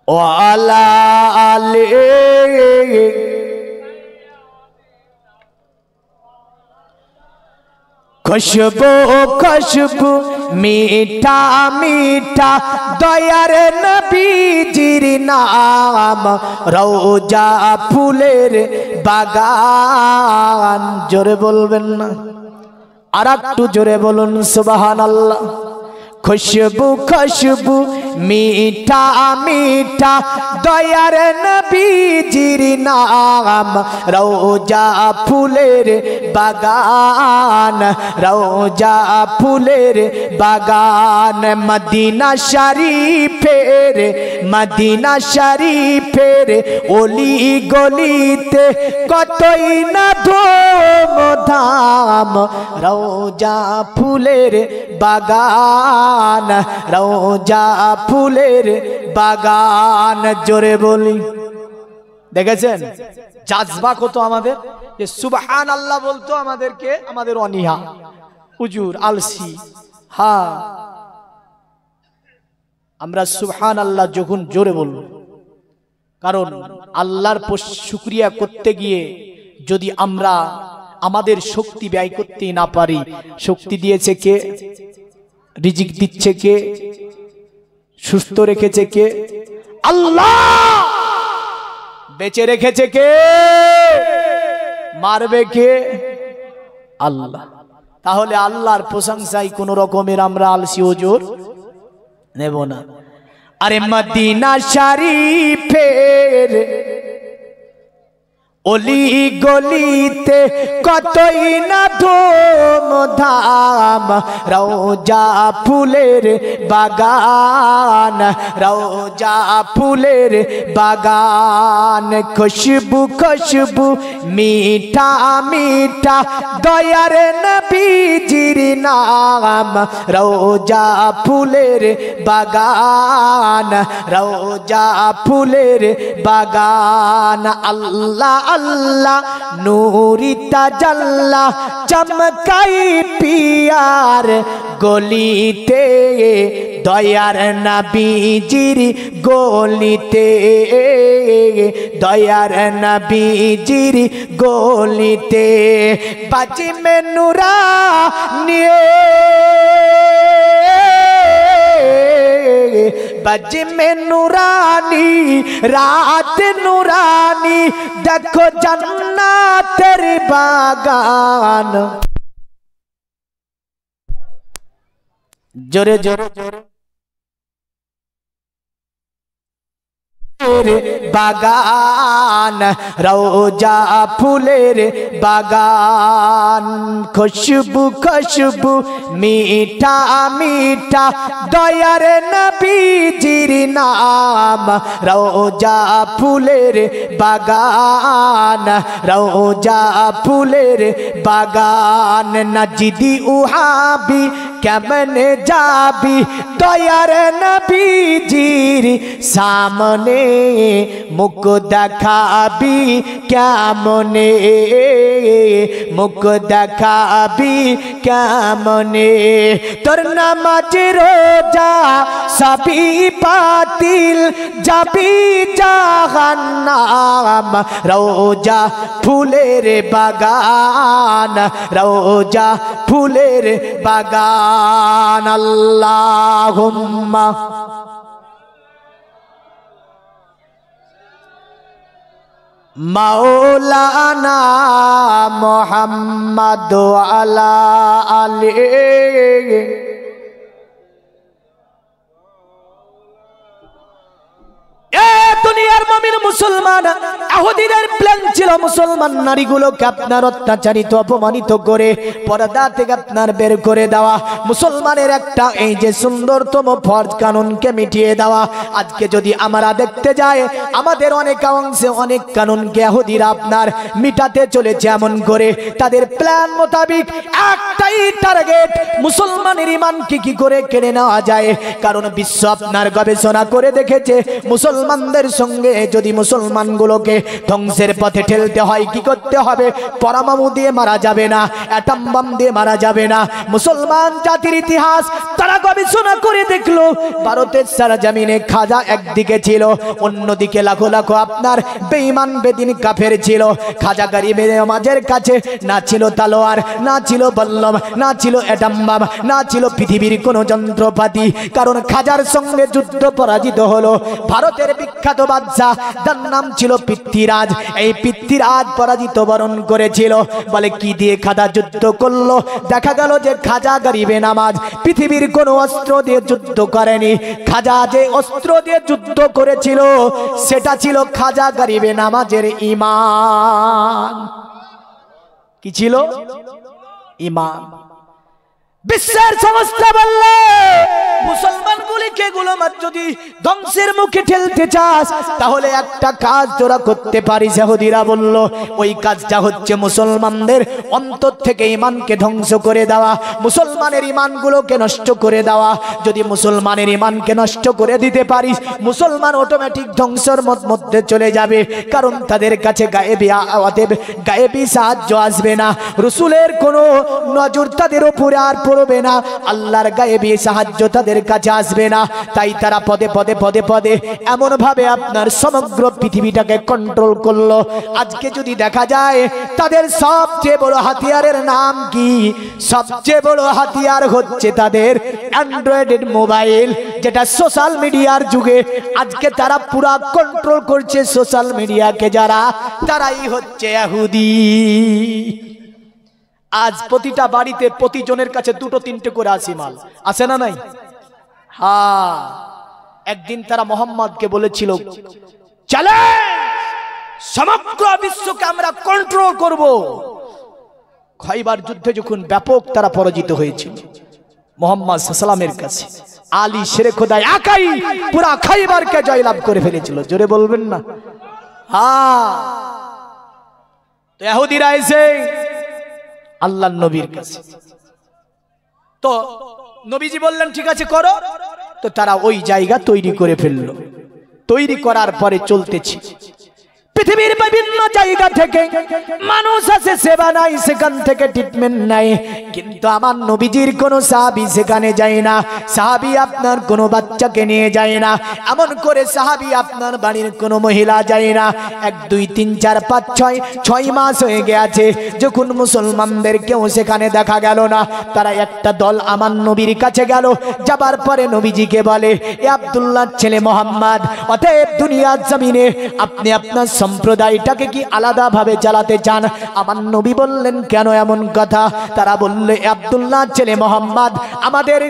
ওয়ালা আলে খুশবু খুশবু মিঠা মিঠা দয়ার নবীজির নাম, রওজা ফুলের বাগান। জোরে বলবেন না? আর একটু জোরে বলুন সুবহানাল্লাহ। খুশবু খুশবু মিঠা মিঠা দয়ার নবীজির নাম, রওজা ফুলের বাগান, রওজা ফুলের বাগান। মদিনা শরীফের, মদিনা শরীফের অলি গলিতে কতই না ধুমধাম, রওজা ফুলের বাগান, রওজা ফুলের বাগান। জোরে বলি। দেখেছেন জাজবা কত আমাদের, যে সুবহানাল্লাহ বলতো আমাদেরকে, আমাদের অনীহা, হুজুর আলসি। হ্যাঁ, আমরা সুবহানাল্লাহ যখন জোরে বলবো, কারণ আল্লাহর শুকরিয়া করতে গিয়ে যদি আমরা আমাদের শক্তি ব্যয় করতে না পারি, শক্তি দিয়েছে কে? রিজিক দিচ্ছে কে? সুস্থ রেখেছে কে? আল্লাহ। বেঁচে রেখেছে কে? মারবে কে? আল্লাহ। তাহলে আল্লাহর প্রশংসায় কোন রকমের আমরা আলসি ওজোর নেব না। আরে মদিনা শরীফের অলি গলিতে কতই না ধুমধাম, রওজা ফুলের বাগান, রওজা ফুলের বাগান। খুশবু খুশবু মিঠা মিঠা দয়ার নবীজির নাম, রওজা ফুলের বাগান, রওজা ফুলের বাগান। আল্লাহ আল্লাহ নূরি তাজাল্লা চমকাই পিয়ার গলিতে, দয়ার নবীজির গলিতে, দয়ার নবীজির গলিতে। বাজি মে নুরানি, बज में नूरानी रात नूरानी, देखो जन्नत तेरी बागान। जोरे जोरे বাগান, রওজা ফুলের বাগান, খুশবু খুশবু মিঠা মিঠা দয়ার নবীজির নাম, রওজা ফুলের বাগান, রওজা ফুলের বাগান, নজদি উহাবি কেমনে যাবি দয়ার নবীজির সামনে, মুখ দেখাবি কেমনে, মুখ দেখাবি কেমনে, তোর নামাজ রোজা সবই বাতিল যাবি জাহান্নাম, রওজা ফুলের বাগান, রওজা ফুলের বাগান। আল্লাহুম্মা মাওলানা মুহাম্মদ আলা আলিহি দুনিয়ার মুমিন মুসলমান ইহুদিদের প্ল্যান ছিল মুসলমান নারীগুলোকে আপনার অত্যাচারিত অপমানিত করে পর্দা থেকে আপনার বের করে দেওয়া, মুসলমানের একটা এই যে সুন্দরতম ফরজ কানুনকে মিটিয়ে দেওয়া। আজকে যদি আমরা দেখতে যাই আমাদের অনেক অংশে অনেক কানুনকে ইহুদিরা আপনার মিটাতে চলেছে, এমন করে তাদের প্ল্যান মোতাবেক একটাই টার্গেট, মুসলমানের ঈমানকে কি করে কেড়ে নেওয়া যায়। কারণ বিশ্ব আপনার গবেষণা করে দেখেছে মুসলমানদের সঙ্গে যদি মুসলমানগুলোকে ধ্বংসের পথে ঠেলতে হয় কি করতে হবে, পরমাণু দিয়ে মারা যাবে না, অ্যাটম বম দিয়ে মারা যাবে না। মুসলমান জাতির ইতিহাস তারা গবেষণা করে দেখলো ভারতের সারা জমিনে খাজা একদিকে ছিল, অন্যদিকে লাখো লাখো আপনার বেঈমান বেদিন কাফের ছিল। খাজা গরিবের নামাজের কাছে না ছিল তালোয়ার, না ছিল বল্লম, না ছিল অ্যাটম বম, না ছিল পৃথিবীর কোনো যন্ত্রপাতি। কারণ খাজার সঙ্গে যুদ্ধ পরাজিত হলো ভারতের বিখ্যাত বাদশা, তার নাম ছিল পৃথ্বীরাজ। এই পৃথ্বীরাজ পরাজিত বরণ করেছিল। বলে কি দিয়ে খাজা যুদ্ধ করলো? দেখা গেল যে খাজা গরিবে নামাজ পৃথিবীর কোনো অস্ত্র দিয়ে যুদ্ধ করেনি। খাজা যে অস্ত্র দিয়ে যুদ্ধ করেছিল সেটা ছিল খাজা গরিবে নামাজের ঈমান। কি ছিল? ঈমান। বিশ্বের সংস্থা বললে মুসলমানগুলিকে গোলামাত যদি ধ্বংসের মুখে ঠেলতে চাস তাহলে একটা কাজ তোরা করতে পারিস। ইহুদিরা বলল ওই কাজটা হচ্ছে মুসলমানদের অন্তর থেকে ঈমানকে ধ্বংস করে দেওয়া, মুসলমানের ঈমানগুলোকে নষ্ট করে দেওয়া। যদি মুসলমানের ঈমানকে নষ্ট করে দিতে পারিস মুসলমান অটোমেটিক ধ্বংসের মধ্যে চলে যাবে। কারণ তাদের কাছে গায়েবী সাহায্য আসবে না, রাসূলের কোনো নজর তাদের উপরে আর পড়বে না, আল্লাহর গায়েবী সাহায্য তাদের কাছে আসবে না। তাই তারা পদে পদে পদে পদে এমন ভাবে আপনার সমগ্র পৃথিবীটাকে কন্ট্রোল করলো। আজকে যদি দেখা যায় তাদের সবচেয়ে বড় হাতিয়ারের নাম কি? সবচেয়ে বড় হাতিয়ার হচ্ছে তাদের অ্যান্ড্রয়েড মোবাইল, যেটা সোশ্যাল মিডিয়ার যুগে আজকে তারা পুরা কন্ট্রোল করছে সোশ্যাল মিডিয়াকে। যারা তারাই হচ্ছে ইহুদি। আজ প্রতিটা বাড়িতে প্রতিজনের কাছে দুটো তিনটে করে আসিমাল আছে না নাই? হ্যাঁ, একদিন তারা মোহাম্মদকে বলেছিল চলে সমগ্র বিশ্বকে আমরা কন্ট্রোল করব। খয়বার যুদ্ধে যখন ব্যাপক তারা পরাজিত হয়েছিল মোহাম্মদ সাল্লামের কাছে, আলী শেরে খোদা একাই পুরা খয়বারকে জয়লাভ করে ফেলেছিল। জোরে বলবেন না? হ্যাঁ। তো ইহুদিরা এসে আল্লাহর নবীর কাছে, তো নবীজি বললেন ঠিক আছে করো। তো তারা ওই জায়গা তৈরি করে ফেললো। তৈরি করার পরে চলতেছে পৃথিবীর বিভিন্ন জায়গা থেকে মানুষ আসে, সেবা নাই, সেখান থেকে ট্রিটমেন্ট নাই। কিন্তু আমার নবীজির কোনো সাহাবী সেখানে যায় না। সাহাবী আপনার কোনো বাচ্চাকে নিয়ে যায় না, এমন করে সাহাবী আপনার বাড়ির কোনো মহিলা যায় না। 1 2 3 4 5 6 মাস হয়ে গেছে যখন মুসলমানদের কেউ সেখানে দেখা গেল না। তারা একটা দল আমার নবীর কাছে গেল, যাবার পরে নবীজিকে বলে এ আব্দুল্লাহর ছেলে মোহাম্মদ, অতএব দুনিয়ার জমিনে আপনি আপনার সম্প্রদায়টাকে কি আলাদা ভাবে চালাতে চান? আমার নবী বললেন কেন এমন কথা? তারা বলল আব্দুল্লাহ ছেলে মোহাম্মদ আমাদের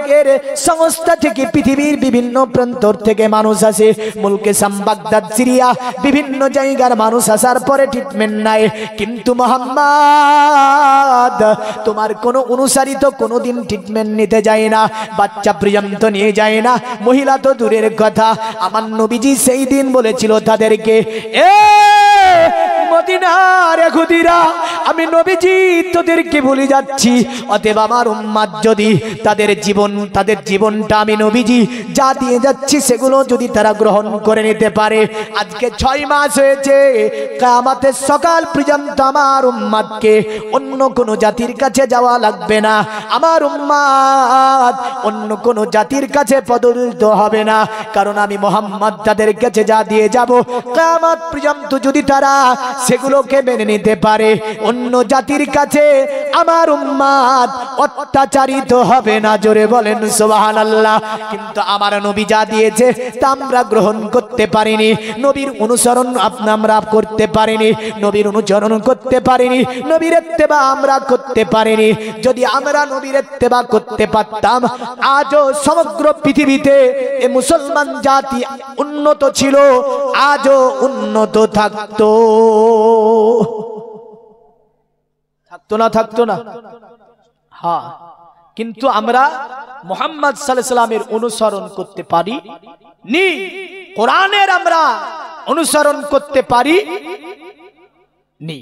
সংস্থা থেকে পৃথিবীর বিভিন্ন প্রান্তর থেকে মানুষ আসে, মুলকে শাম, বাগদাদ, সিরিয়া বিভিন্ন জায়গার মানুষ আসার পরে ট্রিটমেন্ট নাই। কিন্তু মোহাম্মদ তোমার কোনো অনুসারী তো কোনোদিন ট্রিটমেন্ট নিতে যায় না, বাচ্চা পর্যন্ত নিয়ে যায় না, মহিলা তো দূরের কথা। আমার নবীজি সেই দিন বলেছিল তাদেরকে, এ মদিনার ইহুদিরা, আমি নবীজি তোদেরকে বলে যাচ্ছি, অতএব আমার উম্মত যদি তাদের জীবনটা আমি নবীজি যা দিয়ে যাচ্ছি সেগুলো যদি তারা গ্রহণ করে নিতে পারে, আজকে 6 মাস হয়েছে, কিয়ামতের সকাল পর্যন্ত আমার উম্মতকে অন্য কোন জাতির কাছে যাওয়া লাগবে না, আমার উম্মত অন্য কোন জাতির কাছে পদদলিত হবে না, কারণ আমি মুহাম্মদ তাদের কাছে যা দিয়ে যাব কিয়ামত পর্যন্ত যদি তারা সেগুলোকে মেনে নিতে পারে, অন্য জাতির কাছে আমার উম্মত অত্যাচারিত হবে না। জোরে বলেন সুবহানাল্লাহ। কিন্তু আমার নবী যা দিয়েছে তা আমরা গ্রহণ করতে পারিনি, নবীর অনুসরণ আমরা করতে পারিনি, নবীর অনুসরণ করতে পারিনি, নবীর ইত্তেবা আমরা করতে পারিনি। যদি আমরা নবীর ইত্তেবা করতে পারতাম, আজও সমগ্র পৃথিবীতে এই মুসলমান জাতি উন্নত ছিল, আজও উন্নত থাকতো। থাকতো না? হ্যাঁ, কিন্তু আমরা মুহাম্মদ সাল্লাল্লাহু আলাইহি ওয়াসাল্লামের অনুসরণ করতে পারি নি, কোরআনের আমরা অনুসরণ করতে পারি নি।